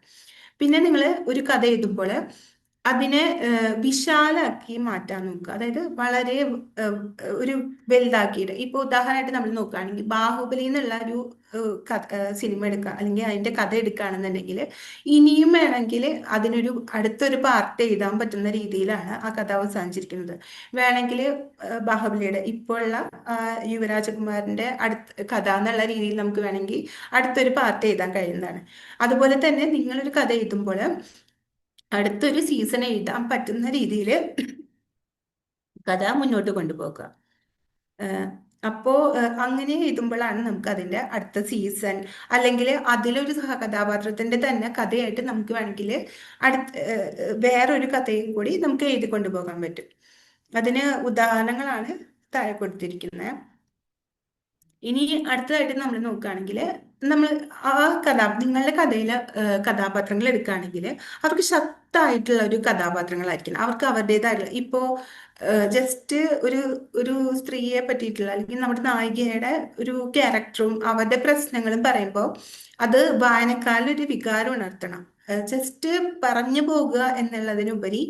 പിന്നെ നിങ്ങൾ ഒരു കഥ എഴുതുമ്പോൾ അതിനെ വിശാലാക്കി മാറ്റാൻ നോക്കുക. അതായത് വളരെ ഒരു വലുതാക്കിയിട്ട്, ഇപ്പൊ ഉദാഹരണമായിട്ട് നമ്മൾ നോക്കുകയാണെങ്കിൽ ബാഹുബലി എന്നുള്ള ഒരു സിനിമ എടുക്കുക അല്ലെങ്കിൽ അതിന്റെ കഥ എടുക്കുകയാണെന്നുണ്ടെങ്കിൽ ഇനിയും വേണമെങ്കിൽ അതിനൊരു അടുത്തൊരു പാർട്ട് എഴുതാൻ പറ്റുന്ന രീതിയിലാണ് ആ കഥ അവസാനിച്ചിരിക്കുന്നത്. വേണമെങ്കിൽ ബാഹുബലിയുടെ ഇപ്പോഴുള്ള യുവരാജകുമാരന്റെ അടുത്ത കഥ എന്നുള്ള രീതിയിൽ നമുക്ക് വേണമെങ്കിൽ അടുത്തൊരു പാർട്ട് എഴുതാൻ കഴിയുന്നതാണ്. അതുപോലെ തന്നെ നിങ്ങളൊരു കഥ എഴുതുമ്പോൾ അടുത്തൊരു സീസൺ എഴുതാൻ പറ്റുന്ന രീതിയിൽ കഥ മുന്നോട്ട് കൊണ്ടുപോകുക. അപ്പോ അങ്ങനെ എഴുതുമ്പോഴാണ് നമുക്ക് അതിന്റെ അടുത്ത സീസൺ അല്ലെങ്കിൽ അതിലൊരു സഹകഥാപാത്രത്തിന്റെ തന്നെ കഥയായിട്ട് നമുക്ക് വേണമെങ്കിൽ വേറൊരു കഥയും കൂടി നമുക്ക് എഴുതി കൊണ്ടുപോകാൻ പറ്റും. അതിന് ഉദാഹരണങ്ങളാണ് താഴെ കൊടുത്തിരിക്കുന്നത്. ഇനി അടുത്തതായിട്ട് നമ്മൾ നോക്കുകയാണെങ്കിൽ, നമ്മൾ ആ നിങ്ങളുടെ കഥയിലെ കഥാപാത്രങ്ങൾ എടുക്കുകയാണെങ്കിൽ അവർക്ക് ശക്തമായിട്ടുള്ള ഒരു കഥാപാത്രങ്ങളായിരിക്കണം. അവർക്ക് അവരുടേതായിട്ടുള്ള ഇപ്പോ ജസ്റ്റ് ഒരു ഒരു സ്ത്രീയെ പറ്റിയിട്ടുള്ള അല്ലെങ്കിൽ നമ്മുടെ നായികയുടെ ഒരു ക്യാരക്ടറും അവരുടെ പ്രശ്നങ്ങളും പറയുമ്പോൾ അത് വായനക്കാരിൽ ഒരു വികാരം ഉണർത്തണം. ജസ്റ്റ് പറഞ്ഞു പോകുക എന്നുള്ളതിനുപരി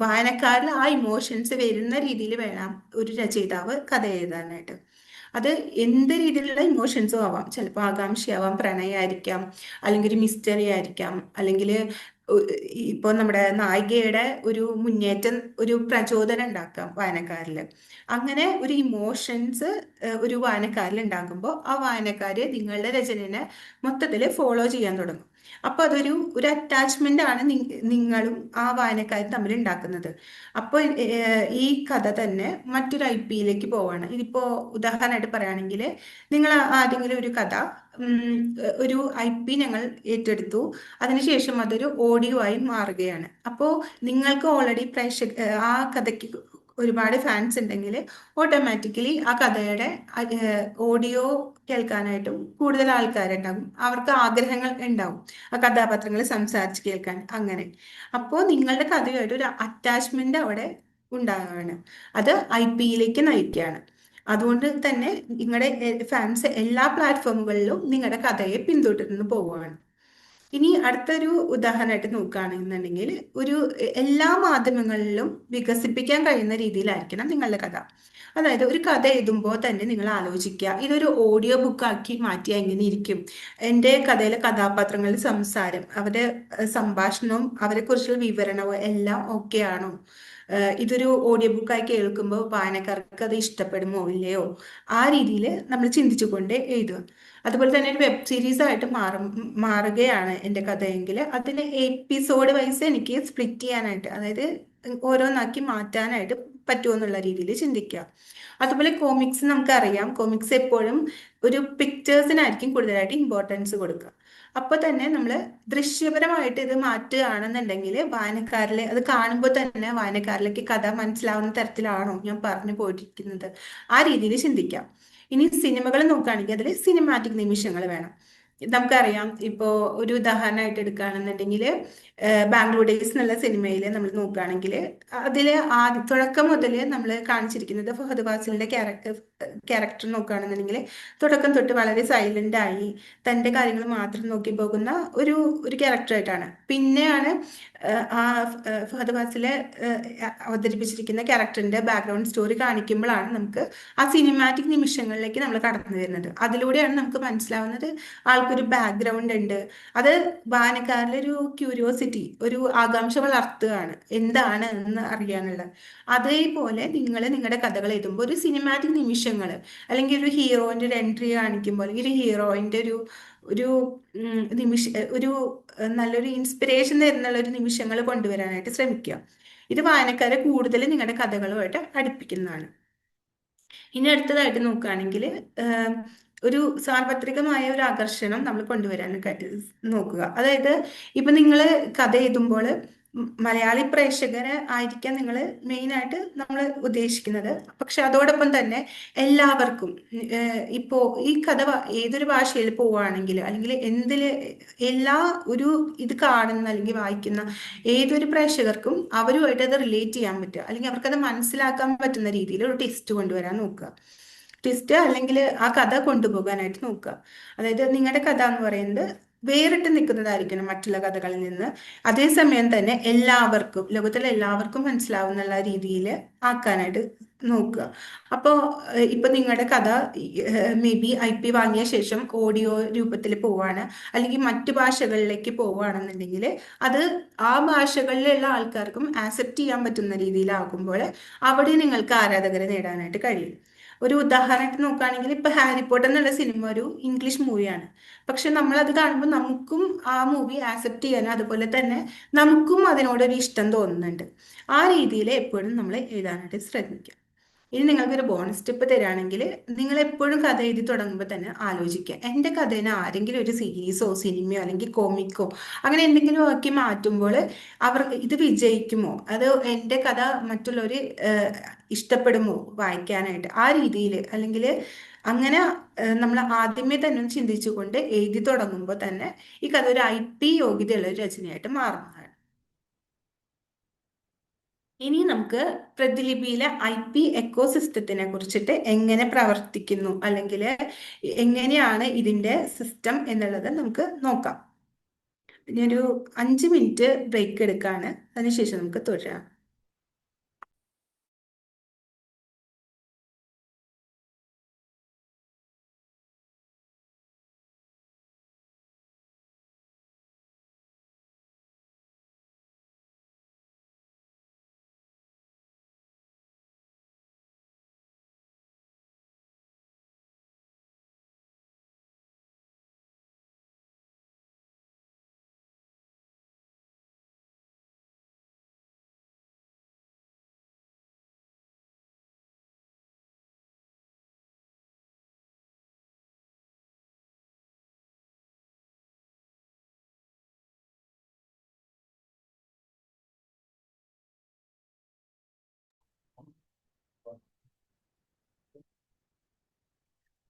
വായനക്കാരിൽ ആ ഇമോഷൻസ് വരുന്ന രീതിയിൽ വേണം ഒരു രചയിതാവ് കഥ എഴുതാനായിട്ട്. അത് എന്ത് രീതിയിലുള്ള ഇമോഷൻസും ആവാം. ചിലപ്പോൾ ആകാംക്ഷയാവാം, പ്രണയമായിരിക്കാം, അല്ലെങ്കിൽ ഒരു മിസ്റ്ററി ആയിരിക്കാം, അല്ലെങ്കിൽ ഇപ്പോൾ നമ്മുടെ നായികയുടെ ഒരു മുന്നേറ്റം, ഒരു പ്രചോദനം ഉണ്ടാക്കാം വായനക്കാരിൽ. അങ്ങനെ ഒരു ഇമോഷൻസ് ഒരു വായനക്കാരിൽ ഉണ്ടാകുമ്പോൾ ആ വായനക്കാര് നിങ്ങളുടെ രചനയെ മൊത്തത്തിൽ ഫോളോ ചെയ്യാൻ തുടങ്ങും. അപ്പൊ ഒരു അറ്റാച്ച്മെന്റ് ആണ് നിങ്ങളും ആ വായനക്കാരും തമ്മിൽ ഉണ്ടാക്കുന്നത്. അപ്പോൾ ഈ കഥ തന്നെ മറ്റൊരു IP യിലേക്ക് പോവാണ്. ഇതിപ്പോ ഉദാഹരണമായിട്ട് പറയുകയാണെങ്കിൽ, നിങ്ങൾ ആരെങ്കിലും ഒരു കഥ ഒരു IP ഞങ്ങൾ ഏറ്റെടുത്തു, അതിനുശേഷം അതൊരു ഓഡിയോ ആയി മാറുകയാണ്. അപ്പോൾ നിങ്ങൾക്ക് ഓൾറെഡി ആ കഥയ്ക്ക് ഒരുപാട് ഫാൻസ് ഉണ്ടെങ്കിൽ ഓട്ടോമാറ്റിക്കലി ആ കഥയുടെ ഓഡിയോ കേൾക്കാനായിട്ടും കൂടുതൽ ആൾക്കാരുണ്ടാകും. അവർക്ക് ആഗ്രഹങ്ങൾ ഉണ്ടാവും ആ കഥാപാത്രങ്ങൾ സംസാരിച്ച് കേൾക്കാൻ. അങ്ങനെ അപ്പോൾ നിങ്ങളുടെ കഥയായിട്ട് ഒരു അറ്റാച്ച്മെന്റ് അവിടെ ഉണ്ടാവുകയാണ്. അത് IP യിലേക്ക് നയിക്കുകയാണ്. അതുകൊണ്ട് തന്നെ നിങ്ങളുടെ ഫാൻസ് എല്ലാ പ്ലാറ്റ്ഫോമുകളിലും നിങ്ങളുടെ കഥയെ പിന്തുടർന്ന് പോവുകയാണ്. ഇനി അടുത്തൊരു ഉദാഹരണമായിട്ട് നോക്കുകയാണെന്നുണ്ടെങ്കിൽ, ഒരു എല്ലാ മാധ്യമങ്ങളിലും വികസിപ്പിക്കാൻ കഴിയുന്ന രീതിയിലായിരിക്കണം നിങ്ങളുടെ കഥ. അതായത് ഒരു കഥ എഴുതുമ്പോൾ തന്നെ നിങ്ങൾ ആലോചിക്കുക, ഇതൊരു ഓഡിയോ ബുക്കാക്കി മാറ്റിയാൽ എങ്ങനെ ഇരിക്കും? എൻ്റെ കഥയിലെ കഥാപാത്രങ്ങളുടെ സംസാരം, അവരുടെ സംഭാഷണവും അവരെ കുറിച്ചുള്ള വിവരണവും എല്ലാം ഓക്കെ ആണോ? ഇതൊരു ഓഡിയോ ബുക്കായി കേൾക്കുമ്പോൾ വായനക്കാർക്ക് അത് ഇഷ്ടപ്പെടുമോ ഇല്ലയോ? ആ രീതിയിൽ നമ്മൾ ചിന്തിച്ചുകൊണ്ട് എഴുതുക. അതുപോലെ തന്നെ ഒരു വെബ് സീരീസ് ആയിട്ട് മാറുകയാണ് എൻ്റെ കഥയെങ്കിൽ, അതിന് എപ്പിസോഡ് വൈസ് എനിക്ക് സ്പ്ലിറ്റ് ചെയ്യാനായിട്ട്, അതായത് ഓരോന്നാക്കി മാറ്റാനായിട്ട് പറ്റുമോ എന്നുള്ള രീതിയിൽ ചിന്തിക്കുക. അതുപോലെ കോമിക്സ്, നമുക്കറിയാം കോമിക്സ് എപ്പോഴും ഒരു പിക്ചേഴ്സിനായിരിക്കും കൂടുതലായിട്ട് ഇമ്പോർട്ടൻസ് കൊടുക്കുക. അപ്പൊ തന്നെ നമ്മൾ ദൃശ്യപരമായിട്ട് ഇത് മാറ്റുകയാണെന്നുണ്ടെങ്കിൽ വായനക്കാരിൽ അത് കാണുമ്പോൾ തന്നെ വായനക്കാരിലേക്ക് കഥ മനസ്സിലാവുന്ന തരത്തിലാണോ ഞാൻ പറഞ്ഞു പോയിരിക്കുന്നത്, ആ രീതിയിൽ ചിന്തിക്കാം. ഇനി സിനിമകൾ നോക്കുകയാണെങ്കിൽ അതിൽ സിനിമാറ്റിക് നിമിഷങ്ങൾ വേണം. നമുക്കറിയാം, ഇപ്പോ ഒരു ഉദാഹരണമായിട്ട് എടുക്കുകയാണെന്നുണ്ടെങ്കിൽ, ബാംഗ്ലൂർ ഡേയ്സ് എന്നുള്ള സിനിമയിൽ നമ്മൾ നോക്കുകയാണെങ്കിൽ അതിൽ തുടക്കം മുതൽ നമ്മൾ കാണിച്ചിരിക്കുന്നത് ഫഹദ് ഫാസിലിന്റെ ക്യാരക്ടർ നോക്കുകയാണെന്നുണ്ടെങ്കിൽ, തുടക്കം തൊട്ട് വളരെ സൈലന്റ് ആയി തന്റെ കാര്യങ്ങൾ മാത്രം നോക്കി പോകുന്ന ഒരു ഒരു ക്യാരക്ടറായിട്ടാണ്. പിന്നെയാണ് ആ ഫഹദ് ഫാസിലെ അവതരിപ്പിച്ചിരിക്കുന്ന ക്യാരക്ടറിന്റെ ബാക്ക്ഗ്രൗണ്ട് സ്റ്റോറി കാണിക്കുമ്പോഴാണ് നമുക്ക് ആ സിനിമാറ്റിക് നിമിഷങ്ങളിലേക്ക് നമ്മൾ കടന്നു വരുന്നത്. അതിലൂടെയാണ് നമുക്ക് മനസ്സിലാവുന്നത് ആൾക്കൊരു ബാക്ക്ഗ്രൗണ്ട് ഉണ്ട്. അത് വായനക്കാരിലെ ഒരു ക്യൂരിയോസിറ്റി, ഒരു ആകാംക്ഷ വളർത്തുകയാണ് എന്താണ് എന്ന് അറിയാനുള്ളത്. അതേപോലെ നിങ്ങൾ നിങ്ങളുടെ കഥകൾ എഴുതുമ്പോൾ ഒരു സിനിമാറ്റിക് നിമിഷങ്ങൾ, അല്ലെങ്കിൽ ഒരു ഹീറോയിന്റെ ഒരു എൻട്രി കാണിക്കുമ്പോൾ, അല്ലെങ്കിൽ ഒരു ഹീറോയിന്റെ ഒരു ഒരു നിമിഷ ഒരു നല്ലൊരു ഇൻസ്പിറേഷൻ തരുന്നുള്ള ഒരു നിമിഷങ്ങൾ കൊണ്ടുവരാനായിട്ട് ശ്രമിക്കുക. ഇത് വായനക്കാരെ കൂടുതൽ നിങ്ങളുടെ കഥകളുമായിട്ട് അടുപ്പിക്കുന്നതാണ്. ഇനി അടുത്തതായിട്ട് നോക്കുകയാണെങ്കിൽ, ഒരു സാർവത്രികമായ ഒരു ആകർഷണം നമ്മൾ കൊണ്ടുവരാനൊക്കെ നോക്കുക. അതായത് ഇപ്പൊ നിങ്ങൾ കഥ എഴുതുമ്പോൾ മലയാളി പ്രേക്ഷകരെ ആയിരിക്കാം നിങ്ങൾ മെയിനായിട്ട് നമ്മൾ ഉദ്ദേശിക്കുന്നത്. പക്ഷെ അതോടൊപ്പം തന്നെ എല്ലാവർക്കും, ഇപ്പോ ഈ കഥ ഏതൊരു ഭാഷയിൽ പോവുകയാണെങ്കിൽ, അല്ലെങ്കിൽ എല്ലാ ഒരു ഇത് കാണുന്ന അല്ലെങ്കിൽ വായിക്കുന്ന ഏതൊരു പ്രേക്ഷകർക്കും അവരുമായിട്ട് അത് റിലേറ്റ് ചെയ്യാൻ പറ്റുക, അല്ലെങ്കിൽ അവർക്കത് മനസ്സിലാക്കാൻ പറ്റുന്ന രീതിയിൽ ഒരു ടെസ്റ്റ് കൊണ്ടുവരാൻ നോക്കുക. ട്വിസ്റ്റ് അല്ലെങ്കിൽ ആ കഥ കൊണ്ടുപോകാനായിട്ട് നോക്കുക. അതായത് നിങ്ങളുടെ കഥ എന്ന് പറയുന്നത് വേറിട്ട് നിൽക്കുന്നതായിരിക്കണം മറ്റുള്ള കഥകളിൽ നിന്ന്. അതേസമയം തന്നെ എല്ലാവർക്കും, ലോകത്തിലെ എല്ലാവർക്കും മനസ്സിലാവുന്നുള്ള രീതിയിൽ ആക്കാനായിട്ട് നോക്കുക. അപ്പോൾ ഇപ്പൊ നിങ്ങളുടെ കഥ മേ ബി IP വാങ്ങിയ ശേഷം ഓഡിയോ രൂപത്തിൽ പോവാണ്, അല്ലെങ്കിൽ മറ്റു ഭാഷകളിലേക്ക് പോവുകയാണെന്നുണ്ടെങ്കിൽ, അത് ആ ഭാഷകളിലുള്ള ആൾക്കാർക്കും ആക്സെപ്റ്റ് ചെയ്യാൻ പറ്റുന്ന രീതിയിലാകുമ്പോൾ അവിടെ നിങ്ങൾക്ക് ആരാധകരെ നേടാനായിട്ട് കഴിയും. ഒരു ഉദാഹരണത്തിന് നോക്കുകയാണെങ്കിൽ, ഇപ്പൊ ഹാരി പോട്ടർ എന്നുള്ള സിനിമ ഒരു ഇംഗ്ലീഷ് മൂവിയാണ്. പക്ഷെ നമ്മൾ അത് കാണുമ്പോൾ നമുക്കും ആ മൂവി ആക്സെപ്റ്റ് ചെയ്യാനും അതുപോലെ തന്നെ നമുക്കും അതിനോടൊരു ഇഷ്ടം തോന്നുന്നുണ്ട്. ആ രീതിയിൽ എപ്പോഴും നമ്മൾ എഴുതാനായിട്ട് ശ്രമിക്കുക. ഇനി നിങ്ങൾക്കൊരു ബോണസ് ടിപ്പ് തരാണെങ്കിൽ, നിങ്ങൾ എപ്പോഴും കഥ എഴുതി തുടങ്ങുമ്പോൾ തന്നെ ആലോചിക്കുക, എൻ്റെ കഥേനെ ആരെങ്കിലും ഒരു സീരീസോ സിനിമയോ അല്ലെങ്കിൽ കോമിക്കോ അങ്ങനെ എന്തെങ്കിലും ആക്കി മാറ്റുമ്പോൾ അവർ ഇത് വിജയിക്കുമോ, അത് എൻ്റെ കഥ മറ്റുള്ളവർ ഇഷ്ടപ്പെടുമോ വായിക്കാനായിട്ട്, ആ രീതിയിൽ അല്ലെങ്കിൽ അങ്ങനെ നമ്മൾ ആദ്യമേ തന്നെ ഒന്ന് ചിന്തിച്ചുകൊണ്ട് എഴുതി തുടങ്ങുമ്പോൾ തന്നെ ഈ കഥ ഒരു IP യോഗ്യതയുള്ള ഒരു രചനയായിട്ട് മാറുന്നതാണ്. ഇനി നമുക്ക് പ്രതിലിപിയിലെ IP എക്കോസിസ്റ്റത്തിനെ കുറിച്ചിട്ട് എങ്ങനെ പ്രവർത്തിക്കുന്നു, അല്ലെങ്കിൽ എങ്ങനെയാണ് ഇതിന്റെ സിസ്റ്റം എന്നുള്ളത് നമുക്ക് നോക്കാം. ഇനി ഒരു 5 മിനിറ്റ് ബ്രേക്ക് എടുക്കാണ്, അതിനുശേഷം നമുക്ക് തുടരാം.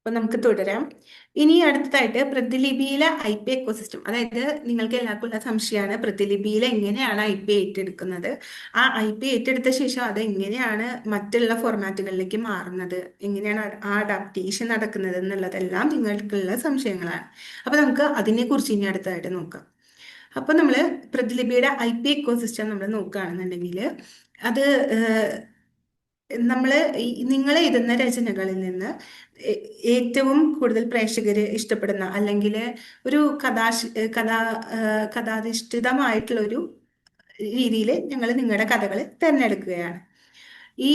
അപ്പൊ നമുക്ക് തുടരാം. ഇനി അടുത്തതായിട്ട് പ്രതിലിപിയിലെ ഐ പി എക്കോസിസ്റ്റം, അതായത് നിങ്ങൾക്ക് എല്ലാവർക്കും ഉള്ള സംശയമാണ് പ്രതിലിപിയിൽ എങ്ങനെയാണ് ഐ പി ഏറ്റെടുക്കുന്നത്, ആ ഐ പി ഏറ്റെടുത്ത ശേഷം അത് എങ്ങനെയാണ് മറ്റുള്ള ഫോർമാറ്റുകളിലേക്ക് മാറുന്നത്, എങ്ങനെയാണ് ആ അഡാപ്റ്റേഷൻ നടക്കുന്നത് എന്നുള്ളതെല്ലാം നിങ്ങൾക്കുള്ള സംശയങ്ങളാണ്. അപ്പൊ നമുക്ക് അതിനെക്കുറിച്ച് ഇനി അടുത്തതായിട്ട് നോക്കാം. അപ്പൊ നമ്മൾ പ്രതിലിപിയുടെ ഐ പി എക്കോസിസ്റ്റം നമ്മൾ നോക്കുകയാണെന്നുണ്ടെങ്കിൽ അത് നമ്മൾ നിങ്ങൾ എഴുതുന്ന രചനകളിൽ നിന്ന് ഏറ്റവും കൂടുതൽ പ്രേക്ഷകർ ഇഷ്ടപ്പെടുന്ന അല്ലെങ്കിൽ ഒരു കഥാ കഥാധിഷ്ഠിതമായിട്ടുള്ള ഒരു രീതിയിൽ ഞങ്ങൾ നിങ്ങളുടെ കഥകൾ തിരഞ്ഞെടുക്കുകയാണ്. ഈ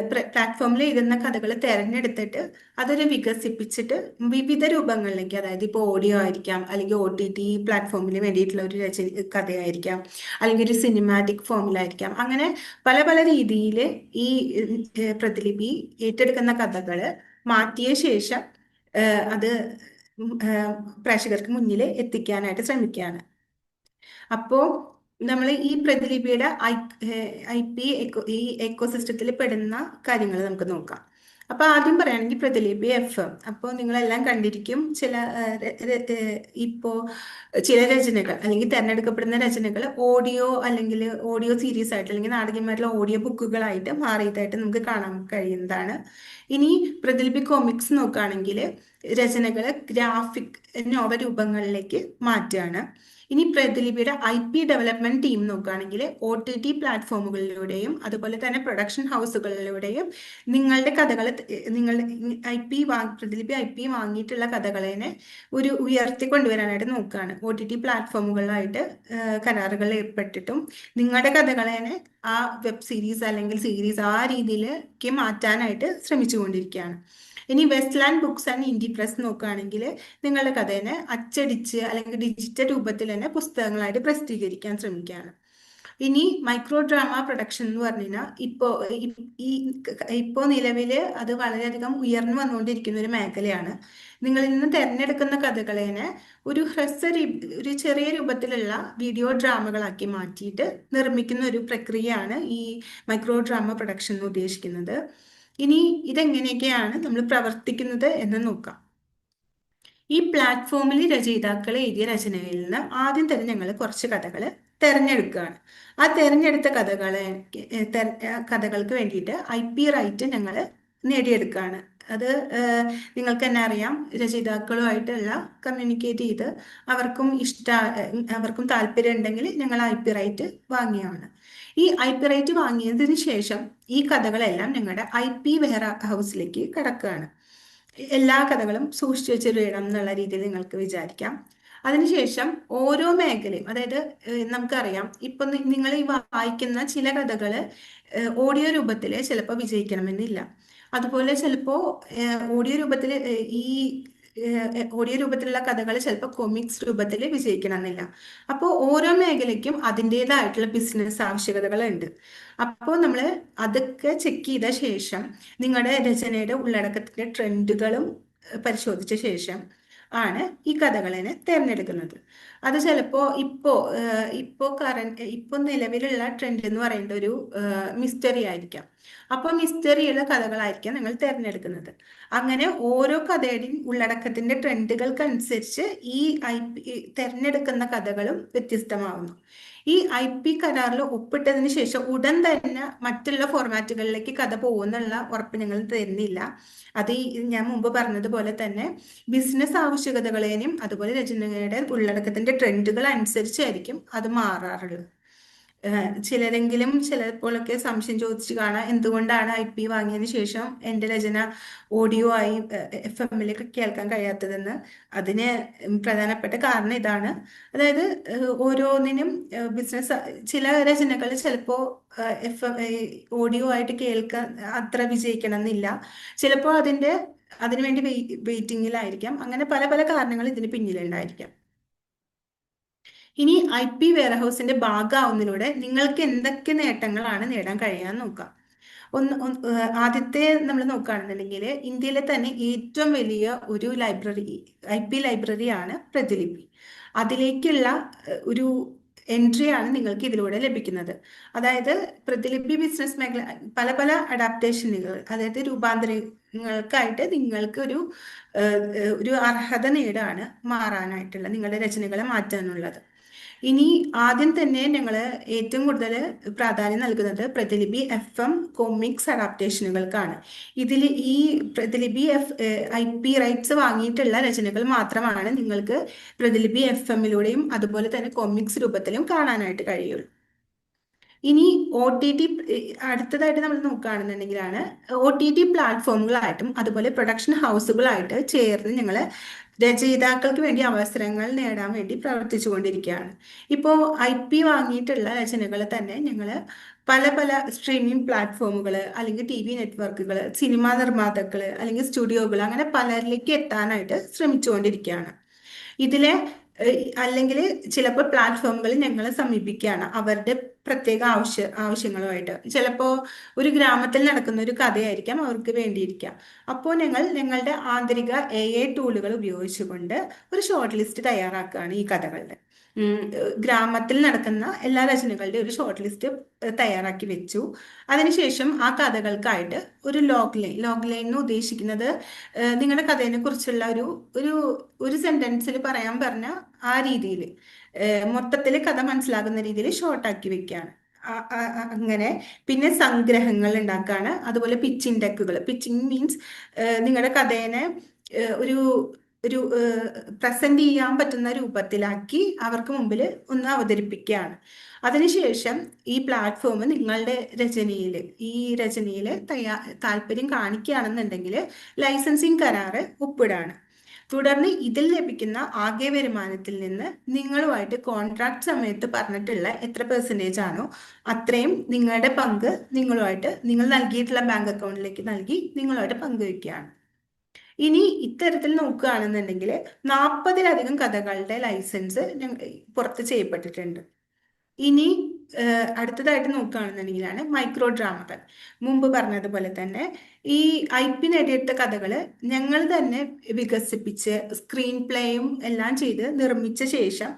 പ്ലാറ്റ്ഫോമിൽ എഴുതുന്ന കഥകൾ തിരഞ്ഞെടുത്തിട്ട് അതൊരു വികസിപ്പിച്ചിട്ട് വിവിധ രൂപങ്ങളിലേക്ക്, അതായത് ഇപ്പോൾ ഓഡിയോ ആയിരിക്കാം, അല്ലെങ്കിൽ OTT പ്ലാറ്റ്ഫോമിന് വേണ്ടിയിട്ടുള്ള ഒരു കഥയായിരിക്കാം, അല്ലെങ്കിൽ ഒരു സിനിമാറ്റിക് ഫോമിലായിരിക്കാം, അങ്ങനെ പല പല രീതിയിൽ ഈ പ്രതിലിപി ഏറ്റെടുക്കുന്ന കഥകൾ മാറ്റിയ ശേഷം അത് പ്രേക്ഷകർക്ക് മുന്നിൽ എത്തിക്കാനായിട്ട് ശ്രമിക്കുകയാണ്. അപ്പോ നമ്മൾ ഈ പ്രതിലിപിയുടെ ഐ പി ഈ എക്കോസിസ്റ്റത്തിൽ പെടുന്ന കാര്യങ്ങൾ നമുക്ക് നോക്കാം. അപ്പൊ ആദ്യം പറയുകയാണെങ്കിൽ പ്രതിലിപി FM. അപ്പോൾ നിങ്ങളെല്ലാം കണ്ടിരിക്കും ഇപ്പോ ചില രചനകൾ അല്ലെങ്കിൽ തിരഞ്ഞെടുക്കപ്പെടുന്ന രചനകൾ ഓഡിയോ അല്ലെങ്കിൽ ഓഡിയോ സീരീസ് ആയിട്ട് അല്ലെങ്കിൽ നാടകീയമായിട്ടുള്ള ഓഡിയോ ബുക്കുകളായിട്ട് മാറിയതായിട്ട് നമുക്ക് കാണാൻ കഴിയുന്നതാണ്. ഇനി പ്രതിലിപി കോമിക്സ് നോക്കുകയാണെങ്കിൽ രചനകൾ ഗ്രാഫിക് നോവൽ രൂപങ്ങളിലേക്ക് മാറ്റുകയാണ്. ഇനി പ്രതിലിപിയുടെ IP ഡെവലപ്മെന്റ് ടീം നോക്കുകയാണെങ്കിൽ OTT പ്ലാറ്റ്ഫോമുകളിലൂടെയും അതുപോലെ തന്നെ പ്രൊഡക്ഷൻ ഹൗസുകളിലൂടെയും നിങ്ങളുടെ കഥകൾ, നിങ്ങളുടെ പ്രതിലിപി IP വാങ്ങിയിട്ടുള്ള കഥകളെ ഒരു ഉയർത്തിക്കൊണ്ടുവരാനായിട്ട് നോക്കുകയാണ്. OTT പ്ലാറ്റ്ഫോമുകളിലായിട്ട് കരാറുകൾ ഏർപ്പെട്ടിട്ടും നിങ്ങളുടെ കഥകളെ ആ വെബ് സീരീസ് അല്ലെങ്കിൽ സീരീസ് ആ രീതിയിലേക്ക് മാറ്റാനായിട്ട് ശ്രമിച്ചുകൊണ്ടിരിക്കുകയാണ്. ഇനി Westland Books and Indie Press നോക്കുകയാണെങ്കിൽ നിങ്ങളുടെ കഥേനെ അച്ചടിച്ച് അല്ലെങ്കിൽ ഡിജിറ്റൽ രൂപത്തിൽ തന്നെ പുസ്തകങ്ങളായിട്ട് പ്രസിദ്ധീകരിക്കാൻ ശ്രമിക്കുകയാണ്. ഇനി മൈക്രോ ഡ്രാമ പ്രൊഡക്ഷൻ എന്ന് പറഞ്ഞു കഴിഞ്ഞാൽ ഇപ്പോൾ നിലവിൽ അത് വളരെയധികം ഉയർന്നു വന്നുകൊണ്ടിരിക്കുന്ന ഒരു മേഖലയാണ്. നിങ്ങളിൽ നിന്ന് തിരഞ്ഞെടുക്കുന്ന കഥകളെ ഒരു ചെറിയ രൂപത്തിലുള്ള വീഡിയോ ഡ്രാമകളാക്കി മാറ്റിയിട്ട് നിർമ്മിക്കുന്ന ഒരു പ്രക്രിയയാണ് ഈ മൈക്രോ ഡ്രാമ പ്രൊഡക്ഷൻ എന്ന് ഉദ്ദേശിക്കുന്നത്. ഇനി ഇതെങ്ങനെയൊക്കെയാണ് നമ്മൾ പ്രവർത്തിക്കുന്നത് എന്ന് നോക്കാം. ഈ പ്ലാറ്റ്ഫോമിൽ രചയിതാക്കൾ എഴുതിയ രചനകളിൽ നിന്ന് ആദ്യം തന്നെ ഞങ്ങൾ കുറച്ച് കഥകൾ തിരഞ്ഞെടുക്കുകയാണ്. ആ തിരഞ്ഞെടുത്ത കഥകൾക്ക് വേണ്ടിയിട്ട് IP റൈറ്റ് ഞങ്ങൾ നേടിയെടുക്കുകയാണ്. അത് നിങ്ങൾക്ക് തന്നെ അറിയാം, രചയിതാക്കളുമായിട്ടുള്ള കമ്മ്യൂണിക്കേറ്റ് ചെയ്ത് അവർക്കും താല്പര്യം ഉണ്ടെങ്കിൽ ഞങ്ങൾ IP റൈറ്റ് വാങ്ങിയാണ്. ഈ IP റൈറ്റ് വാങ്ങിയതിന് ശേഷം ഈ കഥകളെല്ലാം ഞങ്ങളുടെ IP വെയർ ഹൗസിലേക്ക് കടക്കുകയാണ്. എല്ലാ കഥകളും സൂക്ഷിച്ചു വെച്ചിടണം എന്നുള്ള രീതിയിൽ നിങ്ങൾക്ക് വിചാരിക്കാം. അതിനുശേഷം ഓരോ മേഖലയും, അതായത് നമുക്കറിയാം ഇപ്പൊ നിങ്ങൾ ഈ വായിക്കുന്ന ചില കഥകൾ ഓഡിയോ രൂപത്തിൽ ചിലപ്പോൾ വിജയിക്കണമെന്നില്ല. അതുപോലെ ചിലപ്പോൾ ഓഡിയോ രൂപത്തിൽ ഈ ഓഡിയോ രൂപത്തിലുള്ള കഥകൾ ചിലപ്പോൾ കൊമിക്സ് രൂപത്തിൽ വിജയിക്കണമെന്നില്ല. അപ്പോൾ ഓരോ മേഖലയ്ക്കും അതിൻ്റെതായിട്ടുള്ള ബിസിനസ് ആവശ്യകതകളുണ്ട്. അപ്പോൾ നമ്മൾ അതൊക്കെ ചെക്ക് ചെയ്ത ശേഷം നിങ്ങളുടെ രചനയുടെ ഉള്ളടക്കത്തിന്റെ ട്രെൻഡുകളും പരിശോധിച്ച ശേഷം ആണ് ഈ കഥകളെ തിരഞ്ഞെടുക്കുന്നത്. അത് ചിലപ്പോൾ ഇപ്പോൾ നിലവിലുള്ള ട്രെൻഡ് എന്ന് പറയുന്ന ഒരു മിസ്റ്ററി ആയിരിക്കാം. അപ്പോൾ മിസ്റ്ററിയുള്ള കഥകളായിരിക്കാം നിങ്ങൾ തിരഞ്ഞെടുക്കുന്നത്. അങ്ങനെ ഓരോ കഥയുടെയും ഉള്ളടക്കത്തിന്റെ ട്രെൻഡുകൾക്കനുസരിച്ച് ഈ തിരഞ്ഞെടുക്കുന്ന കഥകളും വ്യത്യസ്തമാവുന്നു. ഈ IP കരാറിൽ ഒപ്പിട്ടതിന് ശേഷം ഉടൻ തന്നെ മറ്റുള്ള ഫോർമാറ്റുകളിലേക്ക് കഥ പോകുന്നുള്ള ഉറപ്പ് ഞങ്ങൾ തരുന്നില്ല. അത് ഞാൻ മുമ്പ് പറഞ്ഞതുപോലെ തന്നെ ബിസിനസ് ആവശ്യകതകളെയും അതുപോലെ രചനയുടെ ഉള്ളടക്കത്തിന്റെ ട്രെൻഡുകൾ അനുസരിച്ചായിരിക്കും അത് മാറാറുള്ളത്. ചിലപ്പോഴൊക്കെ സംശയം ചോദിച്ചു കാണാം, എന്തുകൊണ്ടാണ് IP വാങ്ങിയതിന് ശേഷം എൻ്റെ രചന ഓഡിയോ ആയി FM കേൾക്കാൻ കഴിയാത്തതെന്ന്. അതിന് പ്രധാനപ്പെട്ട കാരണം ഇതാണ്. അതായത് ഓരോന്നിനും ചില രചനകൾ ചിലപ്പോൾ ഓഡിയോ ആയിട്ട് കേൾക്കാൻ അത്ര വിജയിക്കണം എന്നില്ല. ചിലപ്പോൾ അതിനുവേണ്ടി വെയിറ്റിംഗിലായിരിക്കാം. അങ്ങനെ പല പല കാരണങ്ങൾ ഇതിന് പിന്നിലുണ്ടായിരിക്കാം. ഇനി IP വെയർഹൗസിന്റെ ഭാഗമാവുന്നതിലൂടെ നിങ്ങൾക്ക് എന്തൊക്കെ നേട്ടങ്ങളാണ് നേടാൻ കഴിയാന്ന് നോക്കാം. ആദ്യത്തെ നമ്മൾ നോക്കുകയാണെന്നുണ്ടെങ്കിൽ ഇന്ത്യയിലെ തന്നെ ഏറ്റവും വലിയ ഒരു IP ലൈബ്രറിയാണ് പ്രതിലിപി. അതിലേക്കുള്ള ഒരു എൻട്രിയാണ് നിങ്ങൾക്ക് ഇതിലൂടെ ലഭിക്കുന്നത്. അതായത് പ്രതിലിപി ബിസിനസ് മേഖല പല പല അഡാപ്റ്റേഷനുകൾ, അതായത് രചനകൾക്കായിട്ട് നിങ്ങൾക്ക് ഒരു അർഹത നേടാണ് മാറാനായിട്ടുള്ള നിങ്ങളുടെ രചനകളെ മാറ്റാനുള്ളത്. ഇനി ആദ്യം തന്നെ ഞങ്ങൾ ഏറ്റവും കൂടുതൽ പ്രാധാന്യം നൽകുന്നത് പ്രതിലിപി FM കോമിക്സ് അഡാപ്റ്റേഷനുകൾക്കാണ്. ഇതിൽ ഈ പ്രതിലിപി IP റൈറ്റ്സ് വാങ്ങിയിട്ടുള്ള രചനകൾ മാത്രമാണ് നിങ്ങൾക്ക് പ്രതിലിപി FM അതുപോലെ തന്നെ കോമിക്സ് രൂപത്തിലും കാണാനായിട്ട് കഴിയുള്ളൂ. ഇനി OTT അടുത്തതായിട്ട് നമ്മൾ നോക്കുകയാണെന്നുണ്ടെങ്കിലാണ് OTT പ്ലാറ്റ്ഫോമുകളായിട്ടും അതുപോലെ പ്രൊഡക്ഷൻ ഹൗസുകളായിട്ട് ചേർന്ന് ഞങ്ങൾ രചയിതാക്കൾക്ക് വേണ്ടി അവസരങ്ങൾ നേടാൻ വേണ്ടി പ്രവർത്തിച്ചുകൊണ്ടിരിക്കുകയാണ്. ഇപ്പോൾ IP വാങ്ങിയിട്ടുള്ള രചനകൾ തന്നെ ഞങ്ങൾ പല പല സ്ട്രീമിംഗ് പ്ലാറ്റ്ഫോമുകൾ അല്ലെങ്കിൽ TV നെറ്റ്വർക്കുകൾ, സിനിമാ നിർമ്മാതാക്കൾ അല്ലെങ്കിൽ സ്റ്റുഡിയോകൾ അങ്ങനെ പലരിലേക്ക് എത്താനായിട്ട് ശ്രമിച്ചുകൊണ്ടിരിക്കുകയാണ്. ഇതിലെ അല്ലെങ്കിൽ ചിലപ്പോൾ പ്ലാറ്റ്ഫോമുകൾ ഞങ്ങളെ സമീപിക്കുകയാണ് അവരുടെ പ്രത്യേക ആവശ്യങ്ങളുമായിട്ട്. ചിലപ്പോൾ ഒരു ഗ്രാമത്തിൽ നടക്കുന്ന ഒരു കഥയായിരിക്കാം അവർക്ക് വേണ്ടിയിരിക്കാം. അപ്പോൾ ഞങ്ങളുടെ ആന്തരിക AI ടൂളുകൾ ഉപയോഗിച്ചുകൊണ്ട് ഒരു ഷോർട്ട് ലിസ്റ്റ് തയ്യാറാക്കുകയാണ് ഈ കഥകളുടെ. ഗ്രാമത്തിൽ നടക്കുന്ന എല്ലാ രചനകളുടെ ഒരു ഷോർട്ട് ലിസ്റ്റ് തയ്യാറാക്കി വെച്ചു. അതിനുശേഷം ആ കഥകൾക്കായിട്ട് ഒരു ലോഗ് ലൈൻ എന്ന് ഉദ്ദേശിക്കുന്നത് നിങ്ങളുടെ കഥയെ കുറിച്ചുള്ള ഒരു സെന്റൻസിൽ പറയാൻ പറഞ്ഞ ആ രീതിയിൽ മൊത്തത്തിൽ കഥ മനസ്സിലാകുന്ന രീതിയിൽ ഷോർട്ടാക്കി വെക്കുകയാണ്. അങ്ങനെ പിന്നെ സംഗ്രഹങ്ങൾ ഉണ്ടാക്കുകയാണ്. അതുപോലെ പിച്ചിങ് ഡെക്കുകൾ. പിച്ചിങ് മീൻസ് നിങ്ങളുടെ കഥേനെ ഒരു ഒരു പ്രസന്റ് ചെയ്യാൻ പറ്റുന്ന രൂപത്തിലാക്കി അവർക്ക് മുമ്പിൽ ഒന്ന് അവതരിപ്പിക്കുകയാണ്. അതിനുശേഷം ഈ പ്ലാറ്റ്ഫോം നിങ്ങളുടെ ഈ രചനയിൽ താല്പര്യം കാണിക്കുകയാണെന്നുണ്ടെങ്കിൽ ലൈസൻസിങ് കരാറ് ഒപ്പിടാണ്. തുടർന്ന് ഇതിൽ ലഭിക്കുന്ന ആകെ വരുമാനത്തിൽ നിന്ന് നിങ്ങളുമായിട്ട് കോൺട്രാക്ട് സമയത്ത് പറഞ്ഞിട്ടുള്ള എത്ര പെർസെൻറ്റേജ് ആണോ അത്രയും നിങ്ങളുടെ പങ്ക് നിങ്ങൾ നൽകിയിട്ടുള്ള ബാങ്ക് അക്കൗണ്ടിലേക്ക് നൽകി നിങ്ങളുമായിട്ട് പങ്കുവയ്ക്കുകയാണ്. ഇനി ഇത്തരത്തിൽ നോക്കുകയാണെന്നുണ്ടെങ്കിൽ 40-ലധികം കഥകളുടെ ലൈസൻസ് പുറത്ത് ചെയ്യപ്പെട്ടിട്ടുണ്ട്. ഇനി അടുത്തതായിട്ട് നോക്കുകയാണെന്നുണ്ടെങ്കിലാണ് മൈക്രോ ഡ്രാമകൾ. മുമ്പ് പറഞ്ഞതുപോലെ തന്നെ ഈ IP നേടിയെടുത്ത കഥകൾ ഞങ്ങൾ തന്നെ വികസിപ്പിച്ച് സ്ക്രീൻ പ്ലേയും എല്ലാം ചെയ്ത് നിർമ്മിച്ച ശേഷം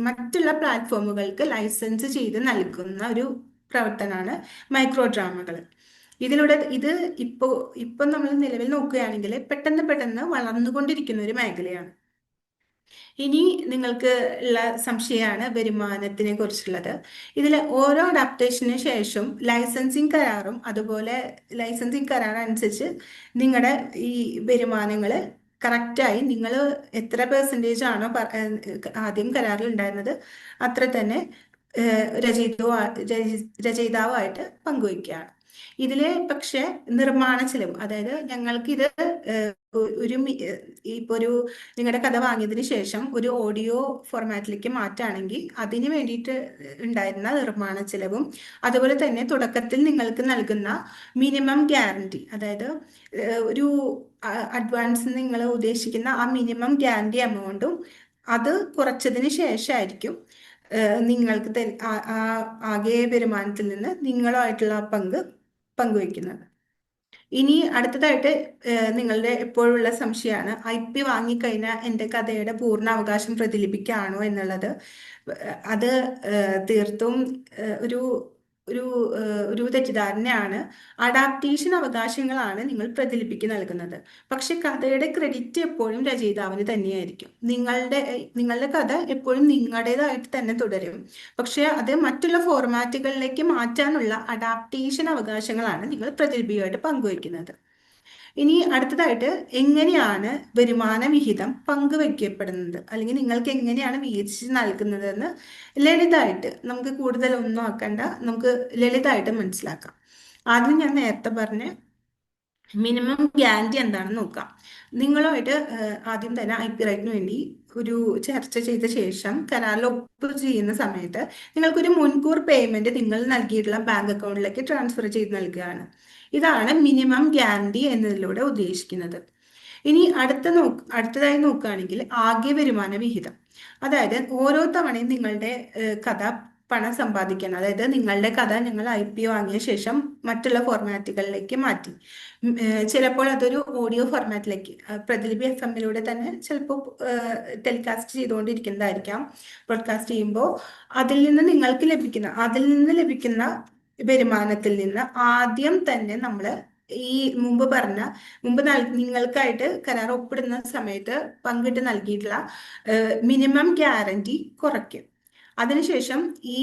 മറ്റുള്ള പ്ലാറ്റ്ഫോമുകൾക്ക് ലൈസൻസ് ചെയ്ത് നൽകുന്ന ഒരു പ്രവർത്തനമാണ് മൈക്രോ ഡ്രാമകൾ. ഇതിലൂടെ ഇപ്പൊ നമ്മൾ നിലവിൽ നോക്കുകയാണെങ്കിൽ പെട്ടെന്ന് വളർന്നുകൊണ്ടിരിക്കുന്ന ഒരു മേഖലയാണ്. ഇനി നിങ്ങൾക്ക് ഉള്ള സംശയമാണ് വരുമാനത്തിനെ കുറിച്ചുള്ളത്. ഇതിൽ ഓരോ അഡാപ്റ്റേഷന് ശേഷം ലൈസൻസിങ് കരാറും അതുപോലെ ലൈസൻസിങ് കരാർ അനുസരിച്ച് നിങ്ങളുടെ ഈ വരുമാനങ്ങൾ കറക്റ്റായി നിങ്ങൾ എത്ര പെർസെൻറ്റേജ് ആണോ ആദ്യം കരാറിൽ ഉണ്ടായിരുന്നത് അത്ര തന്നെ രചയിതാവായിട്ട് പങ്കുവയ്ക്കുകയാണ്. ഇതിലെ പക്ഷെ നിർമ്മാണ ചെലവ്, അതായത് ഞങ്ങൾക്ക് ഇത് ഒരു നിങ്ങളുടെ കഥ വാങ്ങിയതിന് ശേഷം ഒരു ഓഡിയോ ഫോർമാറ്റിലേക്ക് മാറ്റുകയാണെങ്കിൽ അതിന് വേണ്ടിയിട്ട് ഉണ്ടായിരുന്ന നിർമ്മാണ ചെലവും അതുപോലെ തന്നെ തുടക്കത്തിൽ നിങ്ങൾക്ക് നൽകുന്ന മിനിമം ഗ്യാരണ്ടി, അതായത് ഒരു അഡ്വാൻസ് നിങ്ങൾ ഉദ്ദേശിക്കുന്ന ആ മിനിമം ഗ്യാരണ്ടി എമൗണ്ടും അത് കുറച്ചതിന് ശേഷമായിരിക്കും നിങ്ങൾക്ക് ആകെ വരുമാനത്തിൽ നിന്ന് നിങ്ങളുമായിട്ടുള്ള പങ്കുവയ്ക്കുന്നത്. ഇനി അടുത്തതായിട്ട് നിങ്ങളുടെ എപ്പോഴുള്ള സംശയമാണ് IP വാങ്ങിക്കഴിഞ്ഞാൽ എൻ്റെ കഥയുടെ പൂർണ്ണ അവകാശം പ്രതിലിപിക്കാണോ എന്നുള്ളത്. അത് തീർത്തും ഒരു ഒരു ഒരു തെറ്റിദ്ധാരണയാണ്. അഡാപ്റ്റേഷൻ അവകാശങ്ങളാണ് നിങ്ങൾ പ്രതിലിപിക്ക് നൽകുന്നത്. പക്ഷെ കഥയുടെ ക്രെഡിറ്റ് എപ്പോഴും രചയിതാവിന് തന്നെയായിരിക്കും. നിങ്ങളുടെ കഥ എപ്പോഴും നിങ്ങളുടേതായിട്ട് തന്നെ തുടരും. പക്ഷെ അത് മറ്റുള്ള ഫോർമാറ്റുകളിലേക്ക് മാറ്റാനുള്ള അഡാപ്റ്റേഷൻ അവകാശങ്ങളാണ് നിങ്ങൾ പ്രതിലിപിയുമായിട്ട് പങ്കുവയ്ക്കുന്നത്. ഇനി അടുത്തതായിട്ട് എങ്ങനെയാണ് വരുമാന വിഹിതം പങ്കുവയ്ക്കപ്പെടുന്നത് അല്ലെങ്കിൽ നിങ്ങൾക്ക് എങ്ങനെയാണ് വീതിച്ച് നൽകുന്നതെന്ന് ലളിതമായിട്ട്, നമുക്ക് കൂടുതലൊന്നും ആക്കണ്ട, നമുക്ക് ലളിതമായിട്ട് മനസ്സിലാക്കാം. ആദ്യം ഞാൻ നേരത്തെ പറഞ്ഞ മിനിമം ഗ്യാരണ്ടി എന്താണെന്ന് നോക്കാം. നിങ്ങളുമായിട്ട് ആദ്യം തന്നെ IP റൈറ്റിന് വേണ്ടി ഒരു ചർച്ച ചെയ്ത ശേഷം കരാറിൽ ഒപ്പ് ചെയ്യുന്ന സമയത്ത് നിങ്ങൾക്കൊരു മുൻകൂർ പേയ്മെന്റ് നിങ്ങൾ നൽകിയിട്ടുള്ള ബാങ്ക് അക്കൗണ്ടിലേക്ക് ട്രാൻസ്ഫർ ചെയ്ത് നൽകുകയാണ്. ഇതാണ് മിനിമം ഗ്യാരണ്ടി എന്നതിലൂടെ ഉദ്ദേശിക്കുന്നത്. ഇനി അടുത്തതായി നോക്കുകയാണെങ്കിൽ ആകെ വരുമാന വിഹിതം, അതായത് ഓരോ തവണയും നിങ്ങളുടെ കഥ പണം സമ്പാദിക്കണം. അതായത് നിങ്ങളുടെ കഥ നിങ്ങൾ IP വാങ്ങിയ ശേഷം മറ്റുള്ള ഫോർമാറ്റുകളിലേക്ക് മാറ്റി, ചിലപ്പോൾ അതൊരു ഓഡിയോ ഫോർമാറ്റിലേക്ക് പ്രതിലിപി FM തന്നെ ചിലപ്പോൾ ടെലികാസ്റ്റ് ചെയ്തുകൊണ്ടിരിക്കുന്നതായിരിക്കാം. ബ്രോഡ്കാസ്റ്റ് ചെയ്യുമ്പോൾ അതിൽ നിന്ന് ലഭിക്കുന്ന വരുമാനത്തിൽ നിന്ന് ആദ്യം തന്നെ നമ്മൾ ഈ മുമ്പ് നിങ്ങൾക്കായിട്ട് കരാർ ഒപ്പിടുന്ന സമയത്ത് പങ്കിട്ട് നൽകിയിട്ടുള്ള മിനിമം ഗ്യാരണ്ടി കുറയ്ക്കും. അതിനുശേഷം ഈ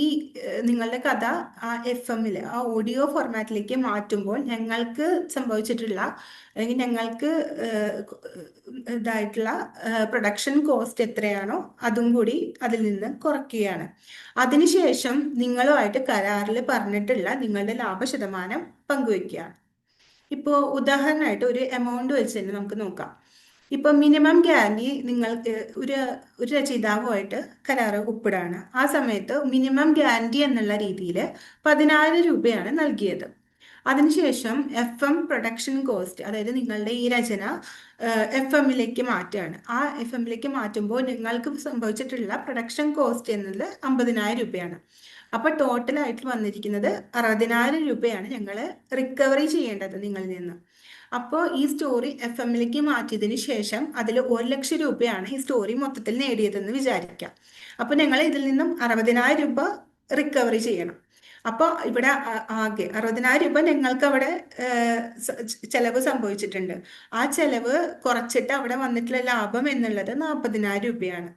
നിങ്ങളുടെ കഥ ആ FM ആ ഓഡിയോ ഫോർമാറ്റിലേക്ക് മാറ്റുമ്പോൾ ഞങ്ങൾക്ക് സംഭവിച്ചിട്ടുള്ള അല്ലെങ്കിൽ ഞങ്ങൾക്ക് ഇതായിട്ടുള്ള പ്രൊഡക്ഷൻ കോസ്റ്റ് എത്രയാണോ അതും കൂടി അതിൽ നിന്ന് കുറയ്ക്കുകയാണ്. അതിനുശേഷം നിങ്ങളുമായിട്ട് കരാറിൽ പറഞ്ഞിട്ടുള്ള നിങ്ങളുടെ ലാഭശതമാനം പങ്കുവെക്കുകയാണ്. ഇപ്പോൾ ഉദാഹരണമായിട്ട് ഒരു എമൗണ്ട് വെച്ച് തന്നെ നമുക്ക് നോക്കാം. ഇപ്പൊ മിനിമം ഗ്യാരണ്ടി നിങ്ങൾക്ക് ഒരു രചയിതാവുമായിട്ട് കരാറ് ഒപ്പിടാണ്. ആ സമയത്ത് മിനിമം ഗ്യാരണ്ടി എന്നുള്ള രീതിയിൽ 10,000 രൂപയാണ് നൽകിയത്. അതിനുശേഷം പ്രൊഡക്ഷൻ കോസ്റ്റ്, അതായത് നിങ്ങളുടെ ഈ രചന FM മാറ്റുകയാണ്. ആ FM മാറ്റുമ്പോൾ നിങ്ങൾക്ക് സംഭവിച്ചിട്ടുള്ള പ്രൊഡക്ഷൻ കോസ്റ്റ് എന്നത് 50,000 രൂപയാണ്. അപ്പൊ ടോട്ടലായിട്ട് വന്നിരിക്കുന്നത് 60,000 രൂപയാണ് ഞങ്ങൾ റിക്കവറി ചെയ്യേണ്ടത് നിങ്ങളിൽ നിന്ന്. അപ്പോൾ ഈ സ്റ്റോറി FM മാറ്റിയതിന് ശേഷം അതിൽ 1,00,000 രൂപയാണ് ഈ സ്റ്റോറി മൊത്തത്തിൽ നേടിയതെന്ന് വിചാരിക്കാം. അപ്പൊ ഞങ്ങൾ ഇതിൽ നിന്നും 60,000 രൂപ റിക്കവറി ചെയ്യണം. അപ്പോൾ ഇവിടെ ആകെ 60,000 രൂപ ഞങ്ങൾക്ക് അവിടെ ചെലവ് സംഭവിച്ചിട്ടുണ്ട്. ആ ചെലവ് കുറച്ചിട്ട് അവിടെ വന്നിട്ടുള്ള ലാഭം എന്നുള്ളത് 40,000 രൂപയാണ്.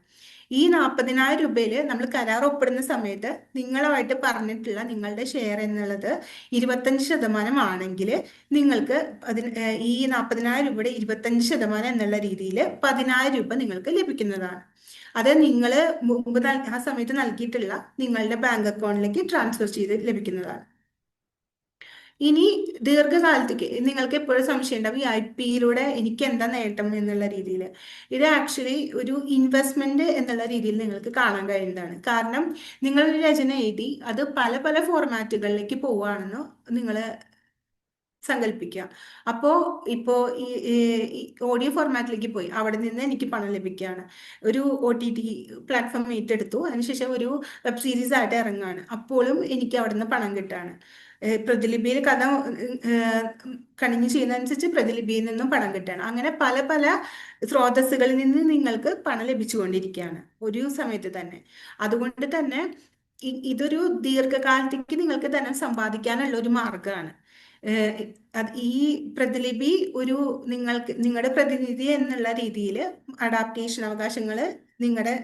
ഈ 40,000 രൂപയിൽ നമ്മൾ കരാർ ഒപ്പിടുന്ന സമയത്ത് നിങ്ങളുമായിട്ട് പറഞ്ഞിട്ടുള്ള നിങ്ങളുടെ ഷെയർ എന്നുള്ളത് 25% ആണെങ്കിൽ നിങ്ങൾക്ക് ഈ 40,000 രൂപയുടെ 25% എന്നുള്ള രീതിയിൽ 10,000 രൂപ നിങ്ങൾക്ക് ലഭിക്കുന്നതാണ്. അത് നിങ്ങൾ മുമ്പ് ആ സമയത്ത് നൽകിയിട്ടുള്ള നിങ്ങളുടെ ബാങ്ക് അക്കൗണ്ടിലേക്ക് ട്രാൻസ്ഫർ ചെയ്ത് ലഭിക്കുന്നതാണ്. ഇനി ദീർഘകാലത്തേക്ക് നിങ്ങൾക്ക് എപ്പോഴും സംശയം ഉണ്ടാവും, ഈ IP എനിക്ക് എന്താ നേട്ടം എന്നുള്ള രീതിയിൽ. ഇത് ആക്ച്വലി ഒരു ഇൻവെസ്റ്റ്മെന്റ് എന്നുള്ള രീതിയിൽ നിങ്ങൾക്ക് കാണാൻ കഴിയുന്നതാണ്. കാരണം നിങ്ങളൊരു രചന എഴുതി അത് പല പല ഫോർമാറ്റുകളിലേക്ക് പോവുകയാണെന്ന് നിങ്ങൾ സങ്കല്പിക്കുക. ഇപ്പോ ഈ ഓഡിയോ ഫോർമാറ്റിലേക്ക് പോയി അവിടെ നിന്ന് എനിക്ക് പണം ലഭിക്കുകയാണ്. ഒരു OTT പ്ലാറ്റ്ഫോം ഏറ്റെടുത്തു, അതിനുശേഷം ഒരു വെബ് സീരീസ് ആയിട്ട് ഇറങ്ങുകയാണ്, അപ്പോഴും എനിക്ക് അവിടെ നിന്ന് പണം കിട്ടുകയാണ്. പ്രതിലിപിയിൽ കഥ കണിഞ്ഞു ചെയ്യുന്നതനുസരിച്ച് പ്രതിലിപിയിൽ നിന്നും പണം കിട്ടുകയാണ്. അങ്ങനെ പല പല സ്രോതസ്സുകളിൽ നിന്ന് നിങ്ങൾക്ക് പണം ലഭിച്ചുകൊണ്ടിരിക്കുകയാണ് ഒരു സമയത്ത് തന്നെ. അതുകൊണ്ട് തന്നെ ഇതൊരു ദീർഘകാലത്തേക്ക് നിങ്ങൾക്ക് ധനം സമ്പാദിക്കാനുള്ള ഒരു മാർഗമാണ്. ഈ പ്രതിലിപി നിങ്ങളുടെ പ്രതിനിധി എന്നുള്ള രീതിയിൽ അഡാപ്റ്റേഷൻ അവകാശങ്ങൾ നിങ്ങളുടെ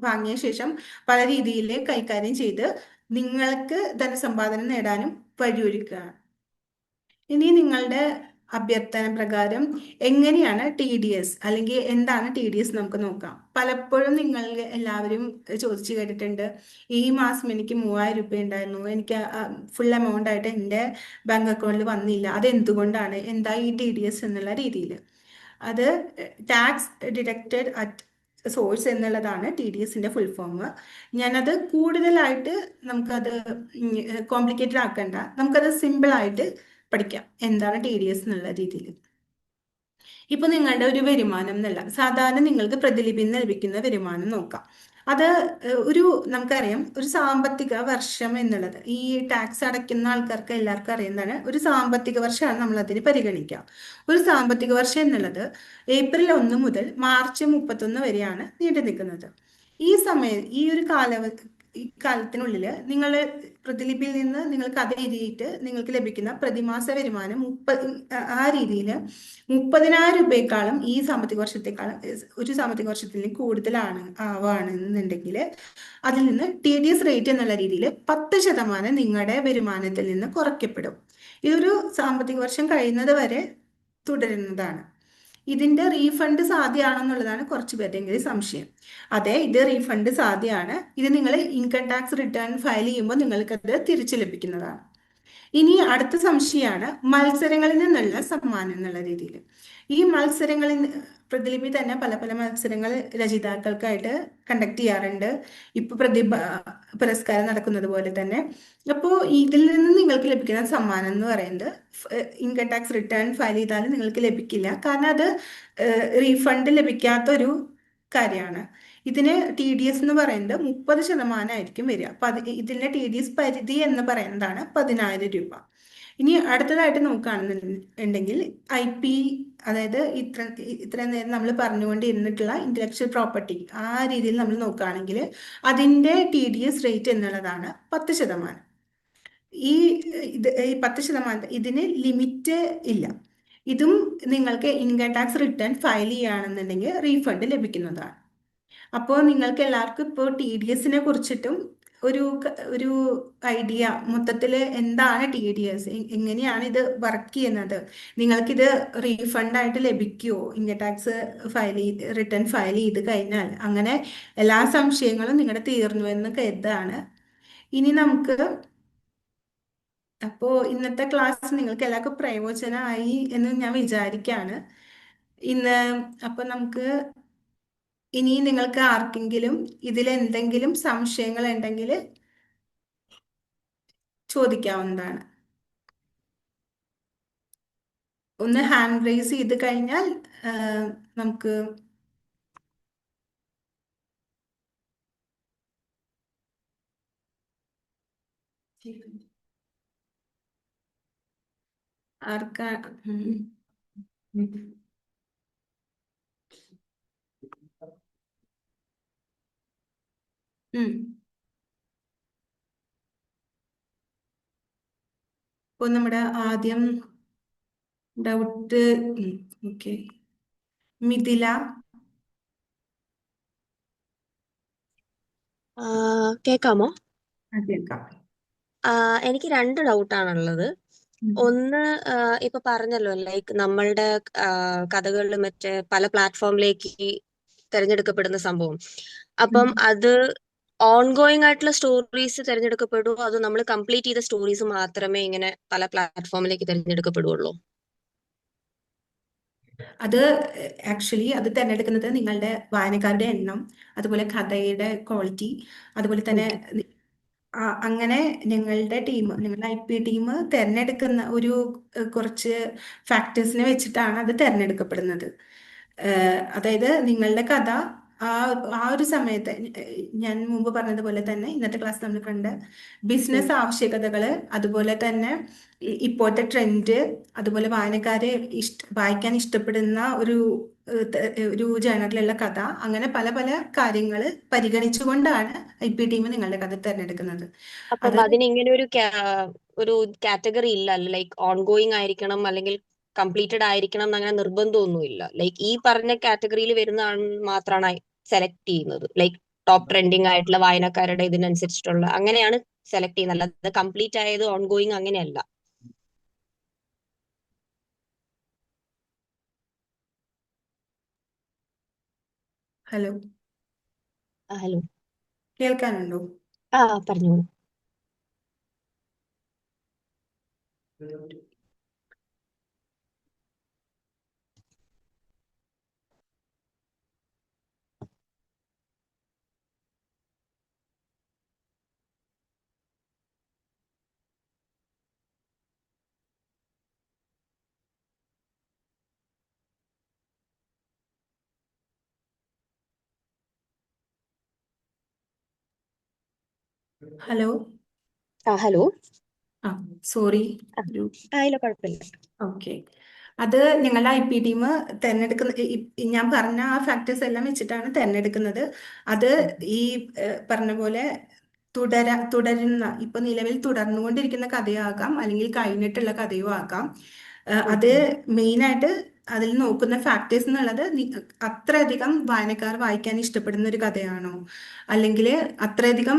വാങ്ങിയ ശേഷം പല രീതിയിൽ കൈകാര്യം ചെയ്ത് നിങ്ങൾക്ക് ധനസമ്പാദനം നേടാനും വഴിയൊരുക്കുകയാണ്. ഇനി നിങ്ങളുടെ അഭ്യർത്ഥന പ്രകാരം എങ്ങനെയാണ് TDS അല്ലെങ്കിൽ എന്താണ് TDS നമുക്ക് നോക്കാം. പലപ്പോഴും നിങ്ങൾ എല്ലാവരും ചോദിച്ചു കേട്ടിട്ടുണ്ട്, ഈ മാസം എനിക്ക് 3,000 രൂപ ഉണ്ടായിരുന്നു, എനിക്ക് ഫുൾ എമൗണ്ട് ആയിട്ട് എൻ്റെ ബാങ്ക് അക്കൗണ്ടിൽ വന്നില്ല, അത് എന്തുകൊണ്ടാണ്, എന്താ ഈ TDS എന്നുള്ള രീതിയിൽ. അത് ടാക്സ് ഡിഡക്റ്റഡ് അറ്റ് സോഴ്സ് എന്നുള്ളതാണ് TDSന്റെ ഫുൾ ഫോം. ഞാനത് കൂടുതലായിട്ട് നമുക്കത് കോംപ്ലിക്കേറ്റഡ് ആക്കണ്ട, നമുക്കത് സിമ്പിൾ ആയിട്ട് പഠിക്കാം എന്താണ് TDS എന്നുള്ള രീതിയിൽ. ഇപ്പൊ നിങ്ങളുടെ ഒരു വരുമാനം എന്നല്ല, സാധാരണ നിങ്ങൾക്ക് പ്രതിലിപിയിൽ നിന്ന് ലഭിക്കുന്ന വരുമാനം നോക്കാം. അത് നമുക്കറിയാം, ഒരു സാമ്പത്തിക വർഷം എന്നുള്ളത് ഈ ടാക്സ് അടയ്ക്കുന്ന ആൾക്കാർക്ക് എല്ലാവർക്കും അറിയുന്നതാണ്. ഒരു സാമ്പത്തിക വർഷമാണ് നമ്മൾ അതിന് പരിഗണിക്കുക. ഒരു സാമ്പത്തിക വർഷം എന്നുള്ളത് April 1 മുതൽ March 31 വരെയാണ് നീണ്ടു നിൽക്കുന്നത്. ഈ ഒരു കാലത്തിനുള്ളിൽ നിങ്ങൾ പ്രതിലിപിയിൽ നിന്ന് നിങ്ങൾ കഥ എഴുതിയിട്ട് നിങ്ങൾക്ക് ലഭിക്കുന്ന പ്രതിമാസ വരുമാനം ആ രീതിയിൽ 30,000 രൂപയെക്കാളും ഈ സാമ്പത്തിക വർഷത്തെക്കാളും ഒരു സാമ്പത്തിക വർഷത്തിൽ ആവുകയാണെന്നുണ്ടെങ്കിൽ അതിൽ നിന്ന് TDS റേറ്റ് എന്നുള്ള രീതിയിൽ 10% നിങ്ങളുടെ വരുമാനത്തിൽ നിന്ന് കുറയ്ക്കപ്പെടും. ഇതൊരു സാമ്പത്തിക വർഷം കഴിയുന്നത് വരെ തുടരുന്നതാണ്. ഇതിന്റെ റീഫണ്ട് സാധ്യമാണെന്നുള്ളതാണ് കുറച്ച് പേരുടെയെങ്കിലും സംശയം. അതെ, ഇത് റീഫണ്ട് സാധ്യമാണ്. ഇത് നിങ്ങൾ ഇൻകം ടാക്സ് റിട്ടേൺ ഫയൽ ചെയ്യുമ്പോൾ നിങ്ങൾക്കത് തിരിച്ചു ലഭിക്കുന്നതാണ്. ഇനി അടുത്ത സംശയമാണ് മത്സരങ്ങളിൽ നിന്നുള്ള സമ്മാനം എന്നുള്ള രീതിയിൽ. ഈ മത്സരങ്ങളിൽ പ്രതിലിപി തന്നെ പല പല മത്സരങ്ങൾ രചയിതാക്കൾക്കായിട്ട് കണ്ടക്ട് ചെയ്യാറുണ്ട്, ഇപ്പൊ പ്രതിഭ പുരസ്കാരം നടക്കുന്നത് പോലെ തന്നെ. അപ്പോൾ ഇതിൽ നിന്ന് നിങ്ങൾക്ക് ലഭിക്കുന്ന സമ്മാനം എന്ന് പറയുന്നത് ഇൻകം ടാക്സ് റിട്ടേൺ ഫയൽ ചെയ്താൽ നിങ്ങൾക്ക് ലഭിക്കില്ല, കാരണം അത് റീഫണ്ട് ലഭിക്കാത്തൊരു കാര്യമാണ്. ഇതിന് TDS എന്ന് പറയുന്നത് 30% ആയിരിക്കും വരിക. ഇതിന്റെ TDS പരിധി എന്ന് പറയുന്നതാണ് 10,000 രൂപ. ഇനി അടുത്തതായിട്ട് നോക്കുകയാണെന്നുണ്ടെങ്കിൽ IP, അതായത് ഇത്ര നേരം നമ്മൾ പറഞ്ഞുകൊണ്ടിരുന്നിട്ടുള്ള ഇന്റലക്ച്വൽ പ്രോപ്പർട്ടി, ആ രീതിയിൽ നമ്മൾ നോക്കുകയാണെങ്കിൽ അതിന്റെ TDS റേറ്റ് എന്നുള്ളതാണ് 10%. ഈ ഈ 10% ഇതിന് ലിമിറ്റ് ഇല്ല. ഇതും നിങ്ങൾക്ക് ഇൻകം ടാക്സ് റിട്ടേൺ ഫയൽ ചെയ്യുകയാണെന്നുണ്ടെങ്കിൽ റീഫണ്ട് ലഭിക്കുന്നതാണ്. അപ്പോൾ നിങ്ങൾക്ക് എല്ലാവർക്കും ഇപ്പോൾ ടി ഡി എസിനെ കുറിച്ചിട്ടും ഒരു ഐഡിയ, മൊത്തത്തിൽ എന്താണ് ടി ഡി എസ്, എങ്ങനെയാണ് ഇത് വർക്ക് ചെയ്യുന്നത്, നിങ്ങൾക്കിത് റീഫണ്ട് ആയിട്ട് ലഭിക്കുമോ ഇൻകം ടാക്സ് റിട്ടേൺ ഫയൽ ചെയ്ത് കഴിഞ്ഞാൽ, അങ്ങനെ എല്ലാ സംശയങ്ങളും നിങ്ങളുടെ തീർന്നു എന്ന് കരുതാണ്. ഇനി നമുക്ക്, അപ്പോൾ ഇന്നത്തെ ക്ലാസ് നിങ്ങൾക്ക് എല്ലാവർക്കും പ്രയോജനമായി എന്ന് ഞാൻ വിചാരിക്കുകയാണ് ഇന്ന്. അപ്പോൾ നമുക്ക് ഇനി നിങ്ങൾക്ക് ആർക്കെങ്കിലും ഇതിൽ എന്തെങ്കിലും സംശയങ്ങൾ ഉണ്ടെങ്കിൽ ചോദിക്കാവുന്നതാണ്. ഒന്ന് ഹാൻഡ് റൈസ് ചെയ്ത് കഴിഞ്ഞാൽ നമുക്ക് ആർക്കാ ഉം. ഉം. ഉം. ഇപ്പൊ നമ്മുടെ ആദ്യം ഡൗട്ട്, ഓക്കെ, മിഥില. കേക്കാമോ? കേൾക്കാം. എനിക്ക് 2 ഡൗട്ടാണുള്ളത്. ഒന്ന്, ഇപ്പൊ പറഞ്ഞല്ലോ ലൈക്ക് നമ്മളുടെ കഥകളിൽ മറ്റേ പല പ്ലാറ്റ്ഫോമിലേക്ക് തിരഞ്ഞെടുക്കപ്പെടുന്ന സംഭവം. അപ്പം അത് ഓൺഗോയിങ് ആയിട്ടുള്ള സ്റ്റോറീസ് തിരഞ്ഞെടുക്കപ്പെടുമോ അതോ നമ്മൾ കംപ്ലീറ്റ് ചെയ്ത സ്റ്റോറീസ് മാത്രമേ ഇങ്ങനെ പല പ്ലാറ്റ്ഫോമിലേക്ക് തിരഞ്ഞെടുക്കപ്പെടുള്ളൂ? അത് ആക്ച്വലി അത് തിരഞ്ഞെടുക്കുന്നത് നിങ്ങളുടെ വായനക്കാരുടെ എണ്ണം, അതുപോലെ കഥയുടെ ക്വാളിറ്റി, അതുപോലെ തന്നെ ഓക്കെ. അങ്ങനെ ഞങ്ങളുടെ ടീം, ഞങ്ങളുടെ ഐ പി ടീം തിരഞ്ഞെടുക്കുന്ന കുറച്ച് ഫാക്ടേഴ്സിനെ വെച്ചിട്ടാണ് അത് തിരഞ്ഞെടുക്കപ്പെടുന്നത്. അതായത് നിങ്ങളുടെ കഥ ആ ആ ഒരു സമയത്ത്, ഞാൻ മുമ്പ് പറഞ്ഞതുപോലെ തന്നെ ഇന്നത്തെ ക്ലാസ് നമ്മൾ കണ്ട ബിസിനസ് ആവശ്യകതകള്, അതുപോലെ തന്നെ ഇപ്പോഴത്തെ ട്രെൻഡ്, അതുപോലെ വായനക്കാരെ വായിക്കാൻ ഇഷ്ടപ്പെടുന്ന ഒരു ജേണറിലുള്ള കഥ, അങ്ങനെ പല പല കാര്യങ്ങൾ പരിഗണിച്ചുകൊണ്ടാണ് ഐ പി ടീം നിങ്ങളുടെ കഥ തിരഞ്ഞെടുക്കുന്നത്. അപ്പം അത് അതിന് ഇങ്ങനെ ഒരു കാറ്റഗറി ഇല്ല, ലൈക്ക് ഓൺഗോയിങ് ആയിരിക്കണം അല്ലെങ്കിൽ കംപ്ലീറ്റഡ് ആയിരിക്കണം എന്ന് അങ്ങനെ നിർബന്ധമൊന്നുമില്ല. ലൈക്ക് ഈ പറഞ്ഞ കാറ്റഗറിയിൽ വരുന്ന മാത്രമാണ് സെലക്ട് ചെയ്യുന്നത്. ലൈക്ക് ടോപ്പ് ട്രെൻഡിങ് ആയിട്ടുള്ള വായനക്കാരുടെ ഇതിനനുസരിച്ചിട്ടുള്ള അങ്ങനെയാണ് സെലക്ട് ചെയ്യുന്നത്, അല്ലാതെ കംപ്ലീറ്റ് ആയത് ഓൺഗോയിങ് അങ്ങനെയല്ല. Hello, hello. കേൾക്കാനുണ്ടോ? പറഞ്ഞോളൂ. ഹലോ. ഹലോ. ആ, സോറി. ഇല്ല, കുഴപ്പമില്ല. ഓക്കെ. അത് ഞങ്ങളുടെ ഐ പി ടീം തിരഞ്ഞെടുക്കുന്ന ഞാൻ പറഞ്ഞ ആ ഫാക്ടേഴ്സ് എല്ലാം വെച്ചിട്ടാണ് തിരഞ്ഞെടുക്കുന്നത്. അത് ഈ പറഞ്ഞ പോലെ തുടരുന്ന, ഇപ്പൊ നിലവിൽ തുടർന്നുകൊണ്ടിരിക്കുന്ന കഥയാകാം, അല്ലെങ്കിൽ കഴിഞ്ഞിട്ടുള്ള കഥയോ ആകാം. അത് മെയിനായിട്ട് അതിൽ നോക്കുന്ന ഫാക്ടേഴ്സ് എന്നുള്ളത് അത്രയധികം വായനക്കാർ വായിക്കാൻ ഇഷ്ടപ്പെടുന്ന ഒരു കഥയാണോ, അല്ലെങ്കിൽ അത്രയധികം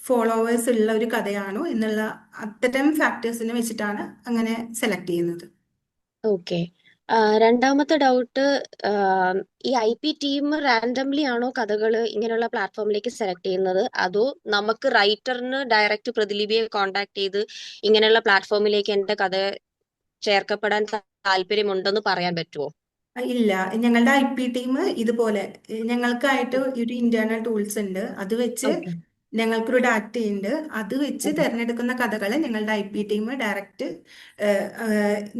ഫോളോവേഴ്സ് ഉള്ള ഒരു കഥയാണോ എന്നുള്ള അത്തരം ഫാക്ടേഴ്സിനെ വെച്ചിട്ടാണ് അങ്ങനെ സെലക്ട് ചെയ്യുന്നത്. ഓക്കെ. രണ്ടാമത്തെ ഡൗട്ട്, ഈ ഐ പി ടീം റാൻഡംലി ആണോ കഥകൾ ഇങ്ങനെയുള്ള പ്ലാറ്റ്ഫോമിലേക്ക് സെലക്ട് ചെയ്യുന്നത്, അതോ നമുക്ക് റൈറ്ററിന് ഡയറക്റ്റ് പ്രതിലിപിയെ കോണ്ടാക്ട് ചെയ്ത് ഇങ്ങനെയുള്ള പ്ലാറ്റ്ഫോമിലേക്ക് എന്റെ കഥ ചേർക്കപ്പെടാൻ താല്പര്യമുണ്ടെന്ന് പറയാൻ പറ്റുമോ? ഇല്ല, ഞങ്ങളുടെ ഐ പി ടീം ഇതുപോലെ ഞങ്ങൾക്കായിട്ട് ഒരു ഇന്റേണൽ ടൂൾസ് ഉണ്ട്. അത് വെച്ച് ഓക്കെ. ഞങ്ങൾക്കൊരു ഡാറ്റ ഉണ്ട്. അത് വെച്ച് തിരഞ്ഞെടുക്കുന്ന കഥകളെ ഞങ്ങളുടെ ഐ പി ടീം ഡയറക്റ്റ്,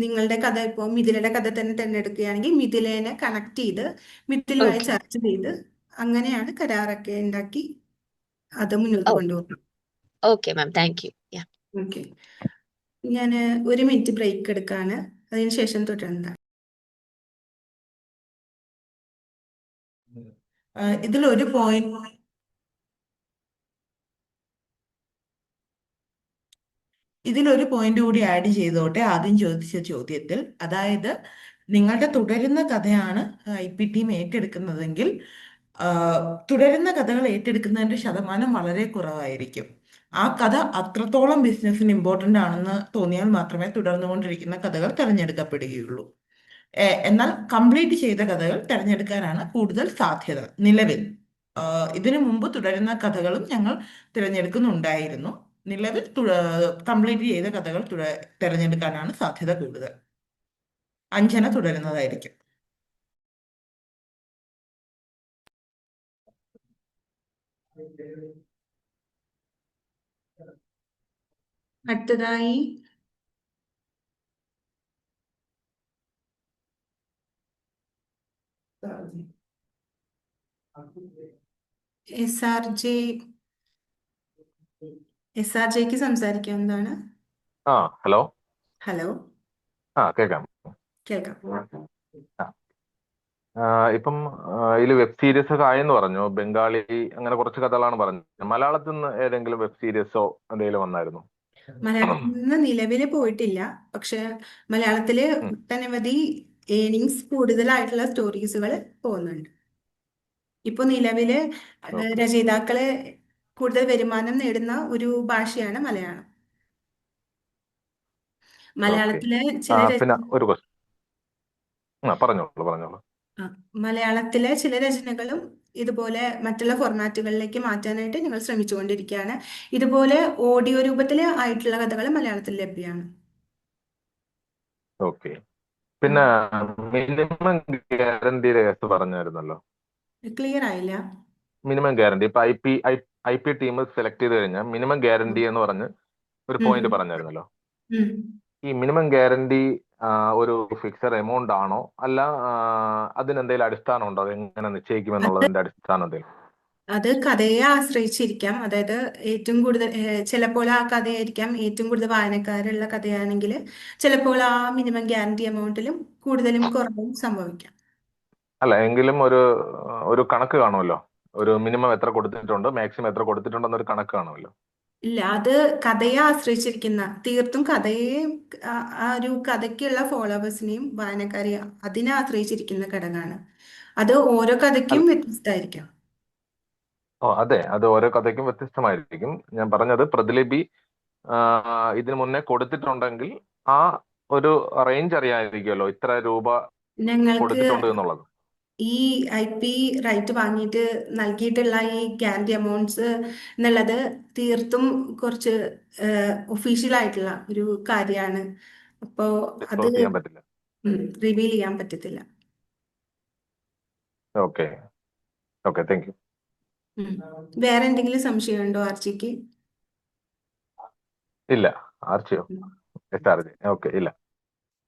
നിങ്ങളുടെ കഥ ഇപ്പോൾ മിഥിലയുടെ കഥ തന്നെ തിരഞ്ഞെടുക്കുകയാണെങ്കിൽ മിഥിലേനെ കണക്ട് ചെയ്ത് മിഥിലുമായി ഓക്കെ. ചർച്ച ചെയ്ത് അങ്ങനെയാണ് കരാറൊക്കെ ഉണ്ടാക്കി അത് മുന്നോട്ട് കൊണ്ടുപോകും. Okay ma'am, thank you. Okay, ഞാൻ 1 മിനിറ്റ് ബ്രേക്ക് എടുക്കാണ്, അതിനുശേഷം തുടരുന്നതാണ്. ഇതിലൊരു പോയിന്റ് ഇതിലൊരു പോയിന്റ് കൂടി ആഡ് ചെയ്തോട്ടെ ആദ്യം ചോദിച്ച ചോദ്യത്തിൽ. അതായത് നിങ്ങളുടെ തുടരുന്ന കഥയാണ് IP ടീം ഏറ്റെടുക്കുന്നതെങ്കിൽ ആ, തുടരുന്ന കഥകൾ ഏറ്റെടുക്കുന്നതിന്റെ ശതമാനം വളരെ കുറവായിരിക്കും. ആ കഥ അത്രത്തോളം ബിസിനസ്സിന് ഇമ്പോർട്ടന്റ് ആണെന്ന് തോന്നിയാൽ മാത്രമേ തുടർന്നുകൊണ്ടിരിക്കുന്ന കഥകൾ തിരഞ്ഞെടുക്കപ്പെടുകയുള്ളൂ. എന്നാൽ കംപ്ലീറ്റ് ചെയ്ത കഥകൾ തിരഞ്ഞെടുക്കാനാണ് കൂടുതൽ സാധ്യത നിലവിൽ. ഇതിനു മുമ്പ് തുടരുന്ന കഥകളും ഞങ്ങൾ തിരഞ്ഞെടുക്കുന്നുണ്ടായിരുന്നു. നിലവിൽ കംപ്ലീറ്റ് ചെയ്ത കഥകൾ തിരഞ്ഞെടുക്കാനാണ് സാധ്യത കൂടുതൽ. അഞ്ജന തുടരുന്നതായിരിക്കും. അടുത്തതായി SRJ. SRJക്ക് സംസാരിക്കാവുന്നതാണ്. ഹലോ. ഹലോ, കേൾക്കാം. കേൾക്കാം. ഇപ്പം ഇതിൽ വെബ് സീരീസ് ഒക്കെ ആയെന്ന് പറഞ്ഞു. ബംഗാളി അങ്ങനെ കുറച്ച് കഥകളാണ് പറഞ്ഞത്. മലയാളത്തിൽ നിന്ന് ഏതെങ്കിലും വെബ് സീരീസോ എന്തെങ്കിലും വന്നായിരുന്നു? മലയാളത്തിൽ നിന്ന് നിലവില് പോയിട്ടില്ല. പക്ഷെ മലയാളത്തില് ഒട്ടനവധി ഏണിങ്സ് കൂടുതലായിട്ടുള്ള സ്റ്റോറീസുകൾ പോകുന്നുണ്ട്. ഇപ്പൊ നിലവില് രചയിതാക്കള് കൂടുതൽ വരുമാനം നേടുന്ന ഒരു ഭാഷയാണ് മലയാളം. മലയാളത്തിലെ ചില പിന്നെ ഒരു ക്വസ്റ്റ്യൻ പറഞ്ഞോളൂ. മലയാളത്തിലെ ചില രചനകളും ഇതുപോലെ മറ്റുള്ള ഫോർമാറ്റുകളിലേക്ക് മാറ്റാനായിട്ട് ഞങ്ങൾ ശ്രമിച്ചുകൊണ്ടിരിക്കുകയാണ്. ഇതുപോലെ ഓഡിയോ രൂപത്തിൽ ആയിട്ടുള്ള കഥകൾ മലയാളത്തിൽ ലഭ്യമാണ്. ഓക്കെ. പിന്നെ മിനിമം ഗ്യാരണ്ടിയുടെ കേസ് പറഞ്ഞായിരുന്നല്ലോ. ക്ലിയർ ആയില്ല. മിനിമം ഗ്യാരണ്ടി ഇപ്പൊ ഐ പി ടീം സെലക്ട് ചെയ്ത് കഴിഞ്ഞാൽ മിനിമം ഗ്യാരണ്ടി എന്ന് പറഞ്ഞ് ഒരു പോയിന്റ് പറഞ്ഞായിരുന്നല്ലോ. ഈ മിനിമം ഗ്യാരണ്ടി ഒരു ഫിക്സഡ് എമൗണ്ട് ആണോ, അല്ല അതിനെന്തെങ്കിലും അടിസ്ഥാനം ഉണ്ടോ? അത് എങ്ങനെ നിശ്ചയിക്കുമെന്നുള്ളതിന്റെ അടിസ്ഥാനം എന്തെങ്കിലും? അത് കഥയെ ആശ്രയിച്ചിരിക്കാം. അതായത് ഏറ്റവും കൂടുതൽ ചിലപ്പോൾ ആ കഥയായിരിക്കാം ഏറ്റവും കൂടുതൽ വായനക്കാരുള്ള കഥയാണെങ്കിൽ ചിലപ്പോൾ ആ മിനിമം ഗ്യാരണ്ടി എമൗണ്ടിലും കൂടുതലും കുറവും സംഭവിക്കാം. അല്ല, എങ്കിലും ഒരു കണക്ക് കാണുമല്ലോ. ഒരു മിനിമം എത്ര കൊടുത്തിട്ടുണ്ട്, മാക്സിമം എത്ര കൊടുത്തിട്ടുണ്ടെന്നൊരു കണക്ക് കാണുമല്ലോ. ഇല്ല, അത് കഥയെ ആശ്രയിച്ചിരിക്കുന്ന, തീർത്തും കഥയെ ആ ഒരു കഥയ്ക്കുള്ള ഫോളോവേഴ്സിനെയും വായനക്കാരെയും അതിനെ ആശ്രയിച്ചിരിക്കുന്ന ഘടകമാണ്. അത് ഓരോ കഥയ്ക്കും വ്യത്യസ്തമായിരിക്കാം. അതെ, അത് ഓരോ കഥയ്ക്കും വ്യത്യസ്തമായിരിക്കും. ഞാൻ പറഞ്ഞത് പ്രതിലിപി ഇതിനു മുന്നേ കൊടുത്തിട്ടുണ്ടെങ്കിൽ ആ ഒരു റേഞ്ച് അറിയാമായിരിക്കുമല്ലോ, ഇത്ര രൂപ ഞങ്ങൾക്ക് കൊടുത്തിട്ടുണ്ട് എന്നുള്ളത്. ഈ IP റൈറ്റ് വാങ്ങിയിട്ട് നൽകിയിട്ടുള്ള ഈ ഗ്യാരണ്ടി എമൗണ്ട്സ് എന്നുള്ളത് തീർത്തും കുറച്ച് ഒഫീഷ്യൽ ആയിട്ടുള്ള ഒരു കാര്യമാണ്. അപ്പോൾ അത് ഡിസ്ക്ലോസ് ചെയ്യാൻ പറ്റില്ല. റിവീൽ ചെയ്യാൻ പറ്റത്തില്ല. Okay, thank U. വേറെ എന്തെങ്കിലും സംശയമുണ്ടോ ആർച്ചിക്ക്? ഇല്ല. ആർച്ചിയോ? SRJ. ഓക്കെ, ഇല്ല.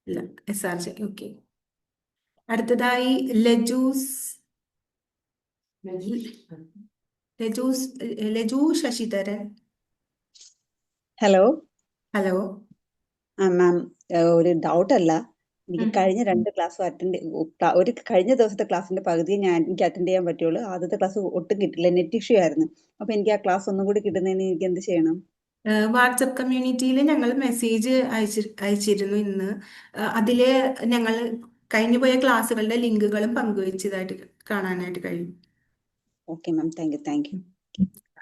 ഇല്ല, SRJ. ഓക്കെ. അടുത്തതായി ലജൂസ് Laju Sasidharan. Hello. Hello ma'am, ഒരു ഡൗട്ട് അല്ല, എനിക്ക് കഴിഞ്ഞ 2 ക്ലാസ് കഴിഞ്ഞ ദിവസത്തെ ക്ലാസ്സിന്റെ പകുതി എനിക്ക് അറ്റൻഡ് ചെയ്യാൻ പറ്റുള്ളൂ. ആദ്യത്തെ ക്ലാസ് ഒട്ടും കിട്ടില്ല, നെറ്റ് ഇഷ്യൂ ആയിരുന്നു. അപ്പൊ എനിക്ക് ആ ക്ലാസ് ഒന്നും കൂടി കിട്ടുന്നതിന് എനിക്ക് എന്ത് ചെയ്യണം? വാട്സപ്പ് കമ്മ്യൂണിറ്റിയിൽ ഞങ്ങൾ മെസ്സേജ് അയച്ചിരുന്നു ഇന്ന്. അതില് ഞങ്ങൾ കഴിഞ്ഞു പോയ ക്ലാസ്സുകളുടെ ലിങ്കുകളും പങ്കുവച്ചതായിട്ട് കാണാനായിട്ട് കഴിയും. Okay ma'am, thank you.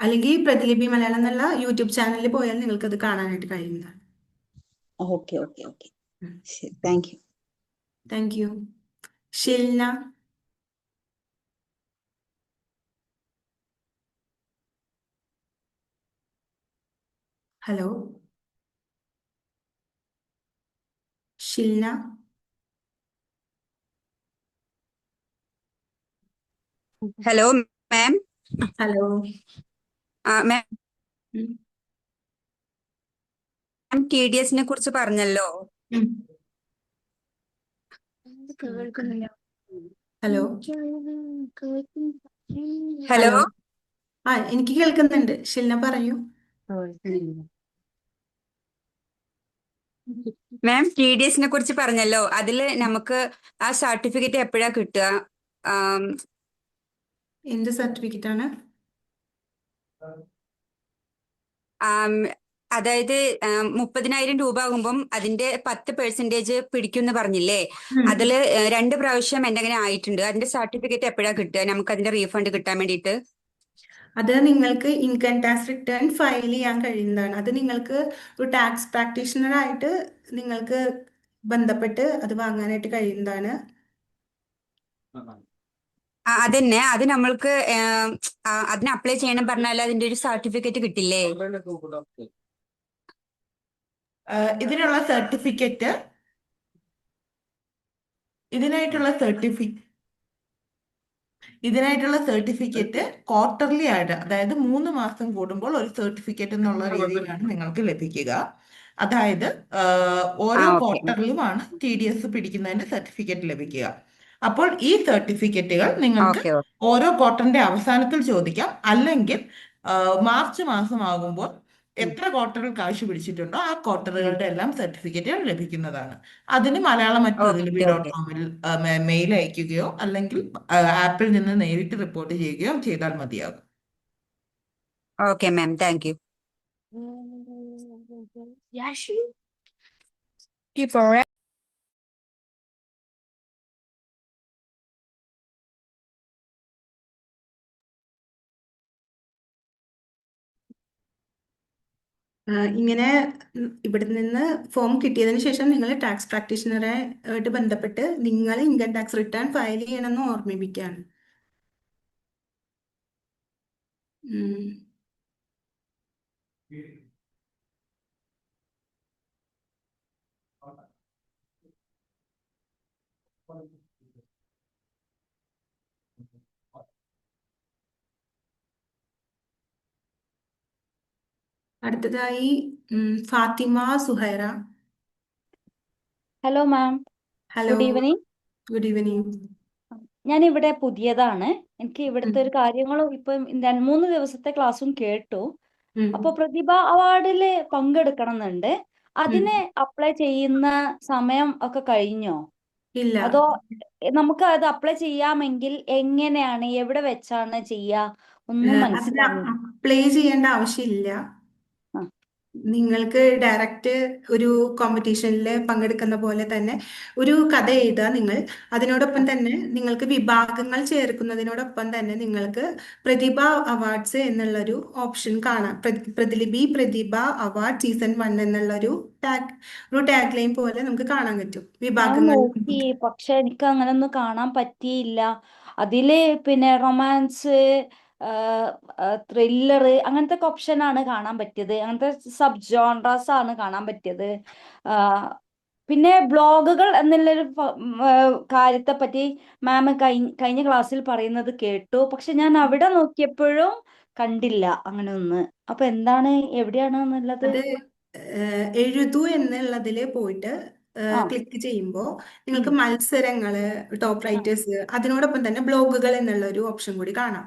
അല്ലെങ്കിൽ പ്രതിലിപി മലയാളം എന്നുള്ള യൂട്യൂബ് ചാനലിൽ പോയാൽ നിങ്ങൾക്ക് അത് കാണാനായിട്ട് കഴിയുന്നതാണ്. ഓക്കെ, ശരി, thank you. Thank you. Shilna. Hello Shilna. Hello ma'am. Hello ma'am, TDSനെ കുറിച്ച് പറഞ്ഞല്ലോ. Hello hello. എനിക്ക് കേൾക്കുന്നുണ്ട്. ഷിൽന പറയൂ. മാം, TDSനെ കുറിച്ച് പറഞ്ഞല്ലോ. അതില് നമുക്ക് ആ സർട്ടിഫിക്കറ്റ് എപ്പോഴാ കിട്ടുക? എന്ത് സർട്ടിഫിക്കറ്റ് ആണ്? അതായത് 30,000 രൂപ ആകുമ്പം അതിന്റെ 10% പിടിക്കുമെന്ന് പറഞ്ഞില്ലേ? ഉം. അതില് 2 പ്രാവശ്യം എന്റെ അങ്ങനെ ആയിട്ടുണ്ട്. അതിന്റെ സർട്ടിഫിക്കറ്റ് എപ്പോഴാ കിട്ടുക നമുക്ക് അതിന്റെ റീഫണ്ട് കിട്ടാൻ വേണ്ടിയിട്ട്? അത് നിങ്ങൾക്ക് ഇൻകം ടാക്സ് റിട്ടേൺ ഫയൽ ചെയ്യാൻ കഴിയുന്നതാണ്. അത് നിങ്ങൾക്ക് ഒരു ടാക്സ് പ്രാക്ടീഷണർ ആയിട്ട് നിങ്ങൾക്ക് ബന്ധപ്പെട്ട് അത് വാങ്ങാനായിട്ട് കഴിയുന്നതാണ്. അതന്നെ, അത് നമ്മൾക്ക് അതിന് അപ്ലൈ ചെയ്യണം പറഞ്ഞാൽ അതിന്റെ ഒരു സർട്ടിഫിക്കറ്റ് കിട്ടില്ലേ? ഇതിനുള്ള സർട്ടിഫിക്കറ്റ് ഇതിനായിട്ടുള്ള സർട്ടിഫിക്കറ്റ് ക്വാർട്ടർലി ആയിട്ട്, അതായത് 3 മാസം കൂടുമ്പോൾ ഒരു സർട്ടിഫിക്കറ്റ് എന്നുള്ള രീതിയിലാണ് നിങ്ങൾക്ക് ലഭിക്കുക. അതായത് ഓരോ ഓക്കെ ക്വാർട്ടറിലുമാണ് TDS പിടിക്കുന്നതിന്റെ സർട്ടിഫിക്കറ്റ് ലഭിക്കുക. അപ്പോൾ ഈ സർട്ടിഫിക്കറ്റുകൾ നിങ്ങൾക്ക് ഓക്കെ ഓരോ ക്വാർട്ടറിന്റെ അവസാനത്തിൽ ചോദിക്കാം, അല്ലെങ്കിൽ മാർച്ച് മാസമാകുമ്പോൾ എത്ര ക്വാർട്ടറിൽ കാശ് പിടിച്ചിട്ടുണ്ടോ ആ ക്വാർട്ടറുകളുടെ എല്ലാം സർട്ടിഫിക്കറ്റുകൾ ലഭിക്കുന്നതാണ്. അതിന് മലയാളം ഓക്കെ ഓക്കെ @പ്രതിലിപി.com മെയിൽ അയക്കുകയോ അല്ലെങ്കിൽ ആപ്പിൽ നിന്ന് നേരിട്ട് റിപ്പോർട്ട് ചെയ്യുകയോ ചെയ്താൽ മതിയാകും. Okay ma'am, thank you. ഇങ്ങനെ ഇവിടെ നിന്ന് ഫോം കിട്ടിയതിന് ശേഷം നിങ്ങൾ ടാക്സ് പ്രാക്ടീഷണറെ ആയിട്ട് ബന്ധപ്പെട്ട് നിങ്ങൾ ഇൻകം ടാക്സ് റിട്ടേൺ ഫയൽ ചെയ്യണമെന്ന് ഓർമ്മിപ്പിക്കുകയാണ്. ഉം. അടുത്തതായി Fathima Suhaira. Hello ma'am, hello, good evening. Good evening. ഞാൻ ഇവിടെ പുതിയതാണ്. എനിക്ക് ഇവിടുത്തെ ഒരു കാര്യങ്ങളും ഇപ്പം 3 ദിവസത്തെ ക്ലാസ്സും കേട്ടു. അപ്പൊ പ്രതിഭ അവാർഡില് പങ്കെടുക്കണം എന്നുണ്ട്. അതിന് അപ്ലൈ ചെയ്യുന്ന സമയം ഒക്കെ കഴിഞ്ഞോ? ഇല്ല, അതോ നമുക്ക് അത് അപ്ലൈ ചെയ്യാമെങ്കിൽ എങ്ങനെയാണ്, എവിടെ വെച്ചാണ് ചെയ്യാ? ഒന്നും അതിന് മനസ്സിലാവുന്നില്ല. അപ്ലൈ ചെയ്യേണ്ട ആവശ്യമില്ല. ആ, നിങ്ങൾക്ക് ഡയറക്റ്റ് ഒരു കോമ്പറ്റീഷനിൽ പങ്കെടുക്കുന്ന പോലെ തന്നെ ഒരു കഥ എഴുതുക നിങ്ങൾ. അതിനോടൊപ്പം തന്നെ നിങ്ങൾക്ക് വിഭാഗങ്ങൾ ചേർക്കുന്നതിനോടൊപ്പം തന്നെ നിങ്ങൾക്ക് പ്രതിഭ അവാർഡ്സ് എന്നുള്ളൊരു ഓപ്ഷൻ കാണാം. പ്രതിലിപി പ്രതിഭ അവാർഡ് സീസൺ 1 എന്നുള്ളൊരു ടാഗ് ലൈൻ പോലെ നമുക്ക് കാണാൻ പറ്റും ഞാൻ വിഭാഗങ്ങൾ. നോക്കി, പക്ഷെ എനിക്ക് അങ്ങനെ ഒന്നും കാണാൻ പറ്റിയില്ല. അതില് പിന്നെ റൊമാൻസ്, ത്രില്ലർ അങ്ങനത്തെ ഒക്കെ ഓപ്ഷനാണ് കാണാൻ പറ്റിയത്. അങ്ങനത്തെ സബ് ജോൺറാസ് ആണ് കാണാൻ പറ്റിയത്. ആ, പിന്നെ ബ്ലോഗുകൾ എന്നുള്ളൊരു കാര്യത്തെ പറ്റി മാം കഴിഞ്ഞ ക്ലാസ്സിൽ പറയുന്നത് കേട്ടു. പക്ഷെ ഞാൻ അവിടെ നോക്കിയപ്പോഴും കണ്ടില്ല അങ്ങനെ ഒന്ന്. അപ്പൊ എന്താണ്, എവിടെയാണ് എന്നുള്ളത്? അത് എഴുതൂ എന്നുള്ളതിൽ പോയിട്ട് ആ, ക്ലിക്ക് ചെയ്യുമ്പോൾ നിങ്ങൾക്ക് മത്സരങ്ങള്, ടോപ്പ് റൈറ്റേഴ്സ്, അതിനോടൊപ്പം തന്നെ ബ്ലോഗുകൾ എന്നുള്ള ഒരു ഓപ്ഷൻ കൂടി കാണാം.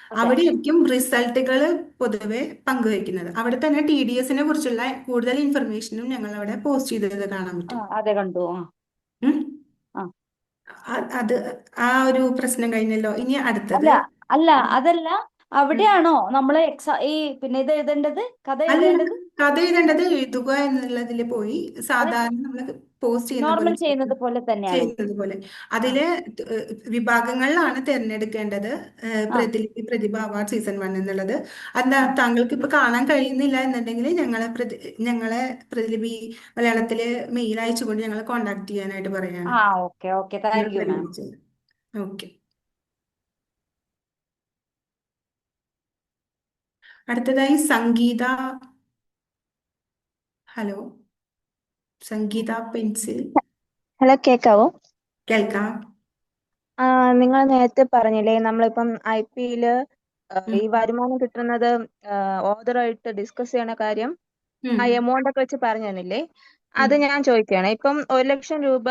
അതെ. അവിടെ ആയിരിക്കും റിസൾട്ടുകൾ പൊതുവെ പങ്കുവയ്ക്കുന്നത്. അവിടെ തന്നെ TDSനെ കുറിച്ചുള്ള കൂടുതൽ ഇൻഫർമേഷനും ഞങ്ങൾ അവിടെ പോസ്റ്റ് ചെയ്തത് കാണാൻ ആ, പറ്റും. അതെ, കണ്ടു. ഉം. ആ. അത് ആ ഒരു പ്രശ്നം കഴിഞ്ഞല്ലോ. ഇനി അടുത്തത് അല്ല അല്ല അതല്ല, അവിടെയാണോ നമ്മള് ഈ പിന്നെ ഇത് എഴുതേണ്ടത്, കഥ അല്ല, എഴുതേണ്ടത്? കഥ എഴുതേണ്ടത് എഴുതുക എന്നുള്ളതിൽ പോയി അത് സാധാരണ നമ്മൾ പോസ്റ്റ് ചെയ്യുന്ന പോലെ നോർമൽ ചെയ്യുന്നത് പോലെ തന്നെയാണ്. ചെയ്യുന്നത് പോലെ ആ, അതില് വിഭാഗങ്ങളിലാണ് തിരഞ്ഞെടുക്കേണ്ടത്. ആ, പ്രതിലിപി പ്രതിഭ അവാർഡ് സീസൺ 1 എന്നുള്ളത്. എന്താ ആ, താങ്കൾക്ക് ഇപ്പൊ കാണാൻ കഴിയുന്നില്ല എന്നുണ്ടെങ്കിൽ ഞങ്ങളെ പ്രതിലിപി മലയാളത്തില് മെയിൽ അയച്ചുകൊണ്ട് ഞങ്ങളെ കോണ്ടാക്ട് ചെയ്യാനായിട്ട് പറയാണ്. ആ, okay okay, thank you ma'am. Okay. അടുത്തതായി സംഗീത. ഹലോ, സംഗീത പെൻസിൽ. ഹലോ, കേക്കാവോ? കേൾക്കാം. നിങ്ങൾ നേരത്തെ പറഞ്ഞില്ലേ നമ്മളിപ്പം IP-ല് ഈ ഉം, വരുമാനം കിട്ടുന്നത് ഓതറായിട്ട് ഡിസ്കസ് ചെയ്യണ കാര്യം, ഉം, ആ എമൗണ്ട് ഒക്കെ വെച്ച് പറഞ്ഞു തന്നില്ലേ? ഉം. അത് ഞാൻ ചോദിക്കുകയാണ്. ഇപ്പം 1,00,000 രൂപ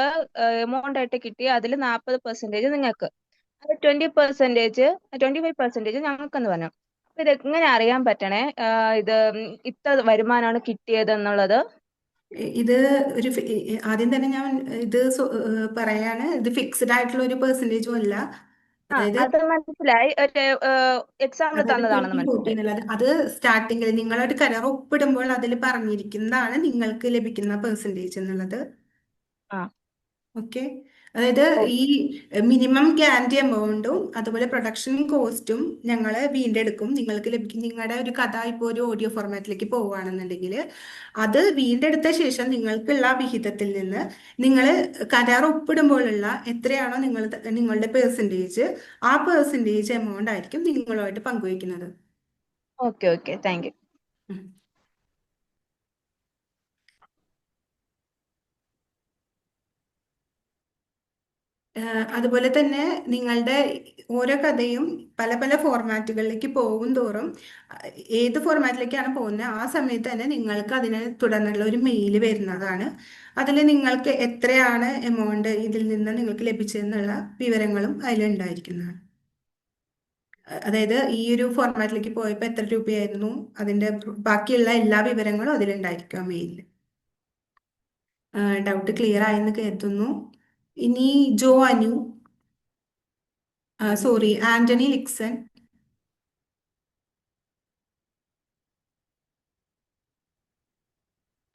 എമൗണ്ട് ആയിട്ട് കിട്ടി, അതിൽ 40% നിങ്ങൾക്ക്, അത് 25% ഞങ്ങൾക്കെന്ന് പറഞ്ഞു. അപ്പൊ ഇത് എങ്ങനെ അറിയാൻ പറ്റണേ ഇത് ഇത്ര വരുമാനമാണ് കിട്ടിയത് എന്നുള്ളത്? ഇത് ആദ്യം തന്നെ ഞാൻ ഇത് പറയാണ്, ഇത് ഫിക്സ്ഡ് ആയിട്ടുള്ള ഒരു പെർസെൻറ്റേജും അല്ല. അതായത് അത് മനസ്സിലായി. ഒരു എക്സാമ്പിൾ തന്നതാണെന്ന് 2040 മനസ്സിലായി. എന്നുള്ളത് അത് സ്റ്റാർട്ടിങ്ങിൽ നിങ്ങളൊരു കരാർ ഒപ്പിടുമ്പോൾ അതിൽ പറഞ്ഞിരിക്കുന്നതാണ് നിങ്ങൾക്ക് ലഭിക്കുന്ന പെർസെൻറ്റേജ് എന്നുള്ളത്. ആ ഓക്കെ, അതായത് ഈ മിനിമം ഗ്യാരണ്ടി എമൗണ്ടും അതുപോലെ പ്രൊഡക്ഷൻ കോസ്റ്റും ഞങ്ങൾ വീണ്ടെടുക്കും. നിങ്ങൾക്ക് ലഭിക്കും. നിങ്ങളുടെ ഒരു കഥ ഇപ്പോൾ ഒരു ഓഡിയോ ഫോർമാറ്റിലേക്ക് പോവുകയാണെന്നുണ്ടെങ്കിൽ അത് വീണ്ടെടുത്ത ശേഷം നിങ്ങൾക്കുള്ള വിഹിതത്തിൽ നിന്ന് നിങ്ങൾ കരാർ ഒപ്പിടുമ്പോഴുള്ള എത്രയാണോ നിങ്ങളുടെ പെർസെൻറ്റേജ്, ആ പെർസെൻറ്റേജ് എമൗണ്ട് ആയിരിക്കും നിങ്ങളുമായിട്ട് പങ്കുവയ്ക്കുന്നത്. Okay thank U. ഉം. അതുപോലെ തന്നെ നിങ്ങളുടെ ഓരോ കഥയും പല പല ഫോർമാറ്റുകളിലേക്ക് പോകും തോറും ഏത് ഫോർമാറ്റിലേക്കാണ് പോകുന്നത് ആ സമയത്ത് തന്നെ നിങ്ങൾക്ക് അതിനെ തുടർന്നുള്ള ഒരു മെയിൽ വരുന്നതാണ്. അതിൽ നിങ്ങൾക്ക് എത്രയാണ് എമൗണ്ട് ഇതിൽ നിന്ന് നിങ്ങൾക്ക് ലഭിച്ചതെന്നുള്ള വിവരങ്ങളും അതിലുണ്ടായിരിക്കുന്നതാണ്. അതായത് ഈ ഒരു ഫോർമാറ്റിലേക്ക് പോയപ്പോൾ എത്ര രൂപയായിരുന്നു, അതിൻ്റെ ബാക്കിയുള്ള എല്ലാ വിവരങ്ങളും അതിലുണ്ടായിരിക്കും ആ മെയിലിൽ. ഡൗട്ട് ക്ലിയർ ആയെന്ന് കരുതുന്നു. ഇനി ജോ അനു, സോറി, ആന്റണി ലിക്സൺ.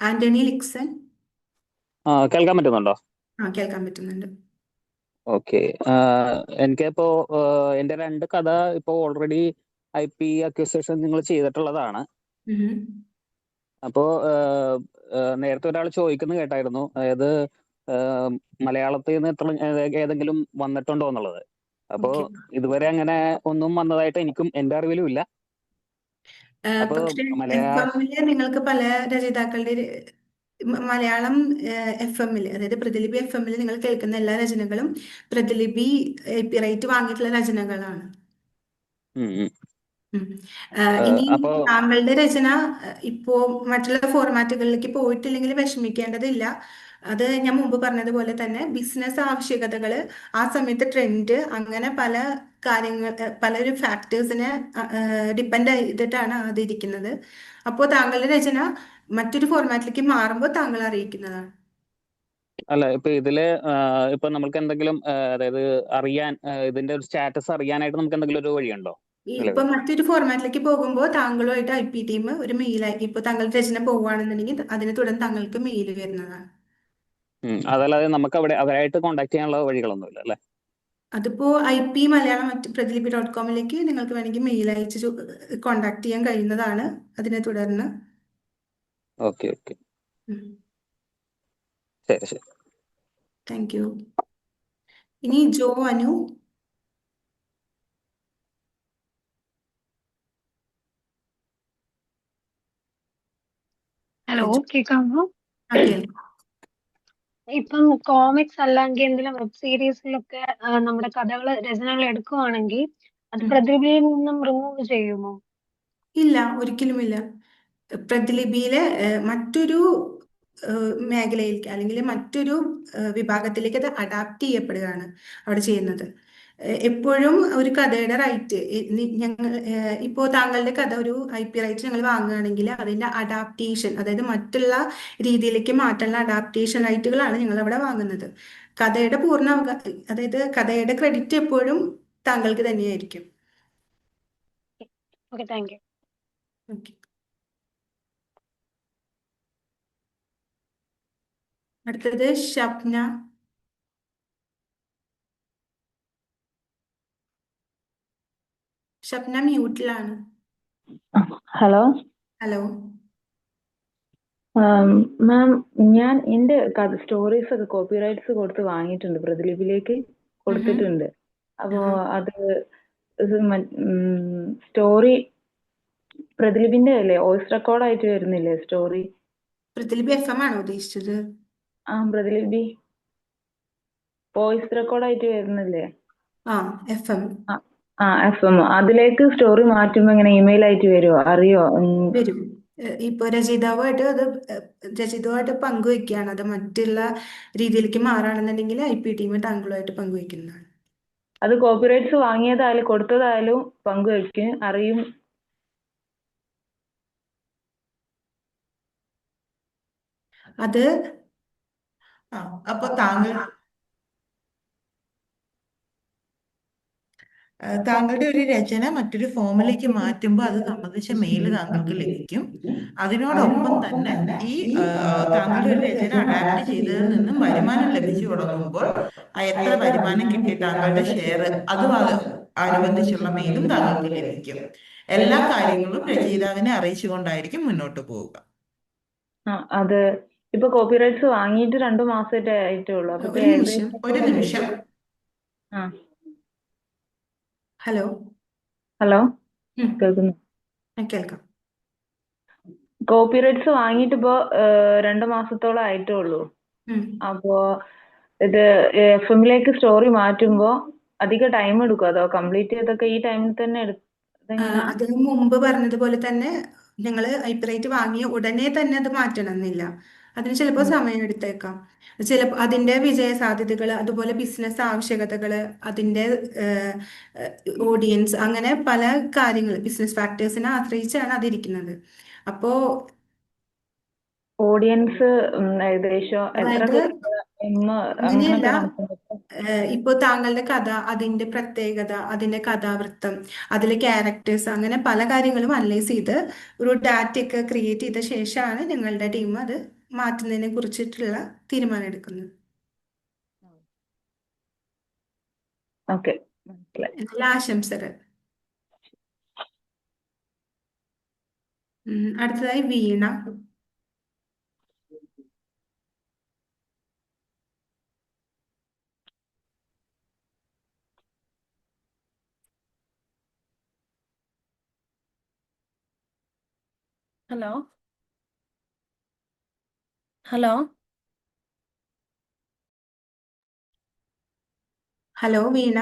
ആന്റണി ലിക്സൺ. കേൾക്കാൻ പറ്റുന്നുണ്ടോ? കേൾക്കാൻ പറ്റുന്നുണ്ട്. ഓക്കെ. എനിക്കിപ്പോ എന്റെ 2 കഥ ഇപ്പോ ഓൾറെഡി IP അക്വിസിഷൻ നിങ്ങൾ ചെയ്തിട്ടുള്ളതാണ്. ഉം. അപ്പോ നേരത്തെ ഒരാൾ ചോദിക്കുന്നത് കേട്ടായിരുന്നു, അതായത് മലയാളത്തിൽ നിന്ന് ഏതെങ്കിലും വന്നിട്ടുണ്ടോ എന്നുള്ളത്. അപ്പോ ഓക്കെ. ഇതുവരെ അങ്ങനെ ഒന്നും വന്നതായിട്ട് എന്റെ അറിവിലും ഇല്ല. അപ്പോ പക്ഷേ FM-ല് നിങ്ങൾക്ക് പല രചയിതാക്കളുടെ മലയാളം FM-ല്, അതായത് പ്രതിലിപി FM-ല് നിങ്ങൾ കേൾക്കുന്ന എല്ലാ രചനകളും പ്രതിലിപി റൈറ്റ് വാങ്ങിയിട്ടുള്ള രചനകളാണ്. ഉം, ഉം. ഉം. ഇനി അപ്പോ താങ്കളുടെ രചന ഇപ്പോ മറ്റുള്ള ഫോർമാറ്റുകളിലേക്ക് പോയിട്ടില്ലെങ്കിൽ വിഷമിക്കേണ്ടതില്ല. അത് ഞാൻ മുമ്പ് പറഞ്ഞതുപോലെ തന്നെ ബിസിനസ് ആവശ്യകതകൾ, ആ സമയത്ത് ട്രെൻഡ്, അങ്ങനെ പല കാര്യങ്ങൾ, പലൊരു ഫാക്ടേഴ്സിനെ ഡിപ്പെൻഡ് ചെയ്തിട്ടാണ് അതിരിക്കുന്നത്. അപ്പോൾ താങ്കളുടെ രചന മറ്റൊരു ഫോർമാറ്റിലേക്ക് മാറുമ്പോൾ താങ്കൾ അറിയിക്കുന്നതാണ്. അല്ല, ഇപ്പൊ ഇതില് ഇപ്പൊ നമുക്ക് എന്തെങ്കിലും അതായത് അറിയാൻ ഇതിന്റെ ഒരു സ്റ്റാറ്റസ് അറിയാനായിട്ട് നമുക്ക് എന്തെങ്കിലും ഒരു വഴിയുണ്ടോ ഇപ്പൊ നിലവിൽ? മറ്റൊരു ഫോർമാറ്റിലേക്ക് പോകുമ്പോൾ താങ്കളുമായിട്ട് IP ടീം ഒരു മെയിലായി, ഇപ്പൊ താങ്കളുടെ രചന പോവുകയാണെന്നുണ്ടെങ്കിൽ അതിനെ തുടർന്ന് താങ്കൾക്ക് മെയിൽ വരുന്നതാണ്. അതല്ലാതെ നമുക്ക് അവരായിട്ട് കോൺടാക്ട് ചെയ്യാനുള്ള വഴികളൊന്നുമില്ല അല്ലെ? അതിപ്പോ IP മലയാളം പ്രതിലിപി.com-ലേക്ക് നിങ്ങൾക്ക് വേണമെങ്കിൽ മെയിൽ അയച്ച് കോണ്ടാക്ട് ചെയ്യാൻ കഴിയുന്നതാണ് അതിനെ തുടർന്ന്. ഓക്കെ, ശരി ശരി. Thank U. ഇനി ജോ അനു. ഹലോ, കേൾക്കാമോ? കേൾക്കാം. ഇപ്പം കോമിക്സ് അല്ലെങ്കിൽ എന്തെങ്കിലും വെബ് സീരീസിലൊക്കെ നമ്മുടെ രചനകൾ എടുക്കുവാണെങ്കിൽ അത് പ്രതിലിപിയിൽ നിന്നും റിമൂവ് ചെയ്യുമോ? ഇല്ല, ഒരിക്കലുമില്ല. പ്രതിലിപിയിലെ മറ്റൊരു മേഖലയിലേക്ക് അല്ലെങ്കിൽ മറ്റൊരു വിഭാഗത്തിലേക്ക് അത് അഡാപ്റ്റ് ചെയ്യപ്പെടുകയാണ് അവിടെ ചെയ്യുന്നത്. എപ്പോഴും ഒരു കഥയുടെ റൈറ്റ് ഞങ്ങൾ ഇപ്പോൾ താങ്കളുടെ കഥ ഒരു IP റൈറ്റ് ഞങ്ങൾ വാങ്ങുകയാണെങ്കിൽ അതിൻ്റെ അഡാപ്റ്റേഷൻ, അതായത് മറ്റുള്ള രീതിയിലേക്ക് മാറ്റാനുള്ള അഡാപ്റ്റേഷൻ റൈറ്റുകളാണ് ഞങ്ങൾ അവിടെ വാങ്ങുന്നത്. കഥയുടെ അതായത് കഥയുടെ ക്രെഡിറ്റ് എപ്പോഴും താങ്കൾക്ക് തന്നെയായിരിക്കും. Okay, thank you. ഓക്കെ. അടുത്തത് ഷപ്ന. ഷപ്ന മ്യൂട്ടിലാണ്. Hello hello. മാം, ഞാൻ എന്റെ സ്റ്റോറീസ് ഒക്കെ കോപ്പിറൈറ്റ്സ് കൊടുത്ത് വാങ്ങിയിട്ടുണ്ട്, പ്രതിലിപിയിലേക്ക് കൊടുത്തിട്ടുണ്ട്. അപ്പോ അത് സ്റ്റോറി പ്രതിലിപിന്റെ അല്ലേ, വോയിസ് റെക്കോർഡ് ആയിട്ട് വരുന്നില്ലേ സ്റ്റോറി? പ്രതിലിപി FM ആണോ ഉദ്ദേശിച്ചത്? പ്രതിലിപി വോയിസ് റെക്കോർഡ് ആയിട്ട് വരുന്നില്ലേ? FM. FM അതിലേക്ക് സ്റ്റോറി മാറ്റുമ്പോ ഇങ്ങനെ ഇമെയിൽ ആയിട്ട് വരുമോ? അറിയോ? വരും. ഇപ്പൊ രചയിതാവായിട്ട് പങ്കുവെക്കുകയാണ്. അത് മറ്റുള്ള രീതിയിലേക്ക് മാറുകയാണെന്നുണ്ടെങ്കിൽ IP ടീം താങ്കളുമായിട്ട് പങ്കുവെക്കുന്നതാണ്. അത് കോപ്പിറൈറ്റ്സ് വാങ്ങിയതായാലും കൊടുത്തതായാലും പങ്കുവെക്കും, അറിയും. അത് അപ്പൊ താങ്കൾ താങ്കളുടെ ഒരു രചന മറ്റൊരു ഫോമിലേക്ക് മാറ്റുമ്പോൾ അത് സംബന്ധിച്ച മെയിൽ താങ്കൾക്ക് ലഭിക്കും. അതിനോടൊപ്പം തന്നെ ഈ താങ്കളുടെ ഒരു രചന അഡാപ്റ്റ് ചെയ്തതിൽ നിന്നും വരുമാനം ലഭിച്ചു തുടങ്ങുമ്പോൾ എത്ര വരുമാനം കിട്ടി, താങ്കളുടെ ഷെയർ, അനുബന്ധിച്ചുള്ള മെയിലും താങ്കൾക്ക് ലഭിക്കും. എല്ലാ കാര്യങ്ങളും രചയിതാവിനെ അറിയിച്ചുകൊണ്ടായിരിക്കും മുന്നോട്ട് പോവുക. അത് ഇപ്പൊ കോപ്പിറൈറ്റ്സ് വാങ്ങിയിട്ട് 2 മാസമായിട്ടേ ആയിട്ടേ ഉള്ളൂ. അപ്പൊ ഒരു നിമിഷം. ഹലോ ഹലോ, കേൾക്കുന്നു? കേൾക്കാം. കോപ്പിറൈറ്റ്സ് വാങ്ങിയിട്ട് ഇപ്പോ 2 മാസത്തോളം ആയിട്ടേ ഉള്ളൂ. അപ്പോ ഇത് എഫ്എമ്മിലേക്ക് സ്റ്റോറി മാറ്റുമ്പോ അധിക ടൈം എടുക്കും, അതോ കംപ്ലീറ്റ് ചെയ്തൊക്കെ ഈ ടൈമിൽ തന്നെ അതിന് മുമ്പ് പറഞ്ഞതുപോലെ തന്നെ നിങ്ങൾ ഐപ്പറേറ്റ് വാങ്ങിയ ഉടനെ തന്നെ അത് മാറ്റണമെന്നില്ല. അതിന് ചിലപ്പോൾ സമയം എടുത്തേക്കാം. ചിലപ്പോൾ അതിൻ്റെ വിജയ സാധ്യതകൾ, അതുപോലെ ബിസിനസ് ആവശ്യകതകൾ, അതിൻ്റെ ഓഡിയൻസ്, അങ്ങനെ പല കാര്യങ്ങൾ, ബിസിനസ് ഫാക്ടേഴ്സിനെ ആശ്രയിച്ചാണ് അതിരിക്കുന്നത്. അപ്പോൾ ഓഡിയൻസ് ഏകദേശം എത്ര അങ്ങനെയല്ല, ഇപ്പൊ താങ്കളുടെ കഥ, അതിന്റെ പ്രത്യേകത, അതിന്റെ കഥാവൃത്തം, അതിലെ ക്യാരക്ടേഴ്സ്, അങ്ങനെ പല കാര്യങ്ങളും അനലൈസ് ചെയ്ത് ഒരു ഡാറ്റയൊക്കെ ക്രിയേറ്റ് ചെയ്ത ശേഷമാണ് ഞങ്ങളുടെ ടീം അത് മാറ്റുന്നതിനെ കുറിച്ചിട്ടുള്ള തീരുമാനം എടുക്കുന്നത്. എല്ലാ ആശംസകൾ. അടുത്തതായി വീണ. ഹലോ ഹലോ ഹലോ വീണ.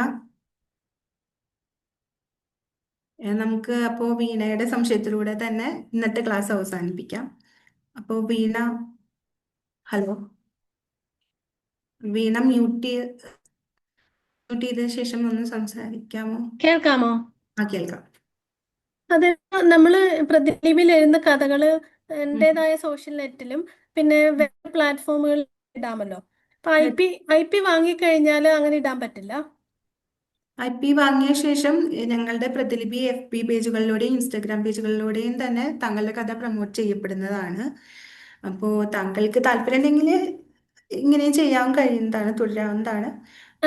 നമുക്ക് അപ്പോൾ വീണയുടെ സംശയത്തിലൂടെ തന്നെ ഇന്നത്തെ ക്ലാസ് അവസാനിപ്പിക്കാം. അപ്പോൾ വീണ, ഹലോ, വീണ മ്യൂട്ട് ചെയ്ത ശേഷം ഒന്ന് സംസാരിക്കാമോ? കേൾക്കാമോ? കേൾക്കാം. അത് നമ്മള് പ്രതിലിപിയിൽ എഴുതുന്ന കഥകള് എന്റേതായ സോഷ്യൽ നെറ്റിലും പിന്നെ വെബ് പ്ലാറ്റ്ഫോമുകളിൽ ഇടാമല്ലോ. അപ്പൊ ഐ പി വാങ്ങിക്കഴിഞ്ഞാൽ അങ്ങനെ ഇടാൻ പറ്റില്ല? IP വാങ്ങിയ ശേഷം ഞങ്ങളുടെ പ്രതിലിപി FB പേജുകളിലൂടെയും ഇൻസ്റ്റഗ്രാം പേജുകളിലൂടെയും തന്നെ താങ്കളുടെ കഥ പ്രൊമോട്ട് ചെയ്യപ്പെടുന്നതാണ്. അപ്പോൾ താങ്കൾക്ക് താല്പര്യം ഉണ്ടെങ്കിൽ ഇങ്ങനെയും ചെയ്യാൻ കഴിയുന്നതാണ്, തുടരാവുന്നതാണ്.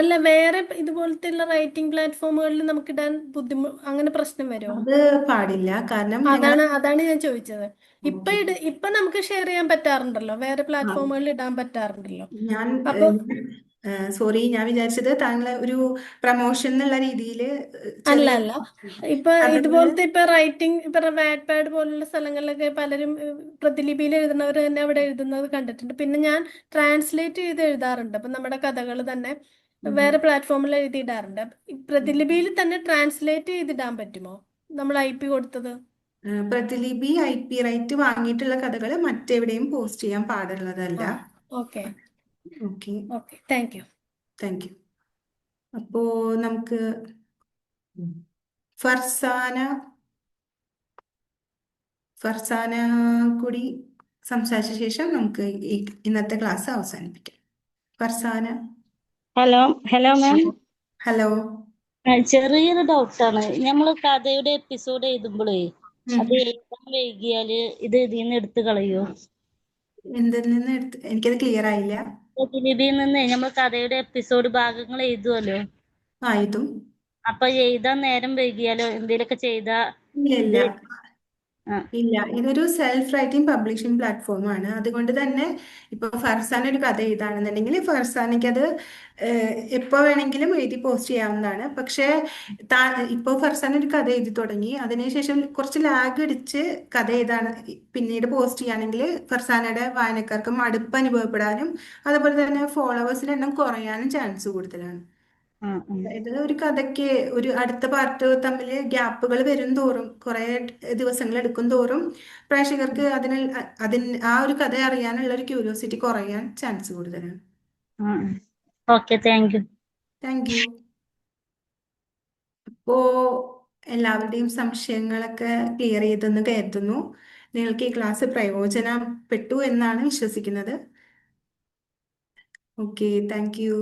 അല്ല, വേറെ ഇതുപോലത്തെ റൈറ്റിംഗ് പ്ലാറ്റ്ഫോമുകളിൽ നമുക്ക് ഇടാൻ അങ്ങനെ പ്രശ്നം വരുമോ? അത് പാടില്ല, കാരണം അതാണ് ഞാൻ ചോദിച്ചത്. ഇപ്പൊ നമുക്ക് ഷെയർ ചെയ്യാൻ പറ്റാറുണ്ടല്ലോ, വേറെ പ്ലാറ്റ്ഫോമുകളിൽ ഇടാൻ പറ്റാറുണ്ടല്ലോ. അപ്പൊ സോറി, ഞാൻ വിചാരിച്ചത് താങ്കളെ ഒരു പ്രൊമോഷൻ എന്നുള്ള രീതിയിൽ. അല്ല, ഇപ്പൊ ഇതുപോലത്തെ റൈറ്റിംഗ്, വാറ്റ്പാഡ് പോലുള്ള സ്ഥലങ്ങളിലൊക്കെ പലരും പ്രതിലിപിയിൽ എഴുതുന്നവർ തന്നെ അവിടെ എഴുതുന്നത് കണ്ടിട്ടുണ്ട്. പിന്നെ ഞാൻ ട്രാൻസ്ലേറ്റ് ചെയ്ത് എഴുതാറുണ്ട്. അപ്പൊ നമ്മുടെ കഥകൾ തന്നെ വേറെ പ്ലാറ്റ്ഫോമിൽ എഴുതിയിടാറുണ്ട്. പ്രതിലിപിയിൽ തന്നെ ട്രാൻസ്ലേറ്റ് ചെയ്തിടാൻ പറ്റുമോ നമ്മൾ IP കൊടുത്തത്? പ്രതിലിപി IP റൈറ്റ് വാങ്ങിയിട്ടുള്ള കഥകൾ മറ്റെവിടെയും പോസ്റ്റ് ചെയ്യാൻ പാടുള്ളതല്ല. Okay, okay, thank U. അപ്പോ നമുക്ക് ഫർസാന കൂടി സംസാരിച്ച ശേഷം നമുക്ക് ഇന്നത്തെ ക്ലാസ് അവസാനിപ്പിക്കാം. ഫർസാന. Hello ma'am. ഹലോ. ചെറിയൊരു ഡൗട്ടാണ്. നമ്മൾ കഥയുടെ എപ്പിസോഡ് എഴുതുമ്പോഴേ അത് എഴുതാൻ വൈകിയാല് ഇത് ഇതിന്ന് എടുത്ത് കളയോ? എന്തിൽ നിന്ന് എനിക്കത് ക്ലിയർ ആയില്ല. പ്രതിലിപിയിൽ നിന്ന് നമ്മൾ കഥയുടെ എപ്പിസോഡ് ഭാഗങ്ങൾ എഴുതുമല്ലോ. എഴുതും. അപ്പൊ എഴുതാൻ നേരം വൈകിയാലോ എന്തെങ്കിലുമൊക്കെ ചെയ്താ? ഇല്ല, ഇതൊരു സെൽഫ് റൈറ്റിംഗ് പബ്ലിഷിംഗ് പ്ലാറ്റ്ഫോമാണ്. അതുകൊണ്ട് തന്നെ ഇപ്പൊ ഫർസാന ഒരു കഥ എഴുതാണെന്നുണ്ടെങ്കിൽ ഫർസാനയ്ക്ക് അത് എപ്പോ വേണമെങ്കിലും എഴുതി പോസ്റ്റ് ചെയ്യാവുന്നതാണ്. പക്ഷേ ഇപ്പോൾ ഫർസാന ഒരു കഥ എഴുതി തുടങ്ങി, അതിനുശേഷം കുറച്ച് ലാഗ് അടിച്ച് കഥ എഴുതാണ് പിന്നീട് പോസ്റ്റ് ചെയ്യുകയാണെങ്കിൽ ഫർസാനയുടെ വായനക്കാർക്ക് മടുപ്പ് അനുഭവപ്പെടാനും അതുപോലെ തന്നെ ഫോളോവേഴ്സിന്റെ എണ്ണം കുറയാനും ചാൻസ് കൂടുതലാണ്. അതായത് ഒരു കഥയ്ക്ക് ഒരു അടുത്ത പാർട്ട് തമ്മിൽ ഗ്യാപ്പുകൾ വരും തോറും, കുറെ ദിവസങ്ങൾ എടുക്കും തോറും പ്രേക്ഷകർക്ക് ആ ഒരു കഥ അറിയാനുള്ള ഒരു ക്യൂരിയോസിറ്റി കുറയാൻ ചാൻസ് കൂടുതലാണ്. Okay, thank U. അപ്പോ എല്ലാവരുടെയും സംശയങ്ങളൊക്കെ ക്ലിയർ ചെയ്തെന്ന് കരുതുന്നു. നിങ്ങൾക്ക് ഈ ക്ലാസ് പ്രയോജനപ്പെട്ടു എന്നാണ് വിശ്വസിക്കുന്നത്. Okay, thank U.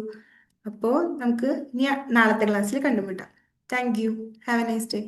അപ്പോൾ നമുക്ക് ഇനി നാളത്തെ ക്ലാസ്സിൽ കണ്ടുമുട്ടാം. Thank you. Have A nice day.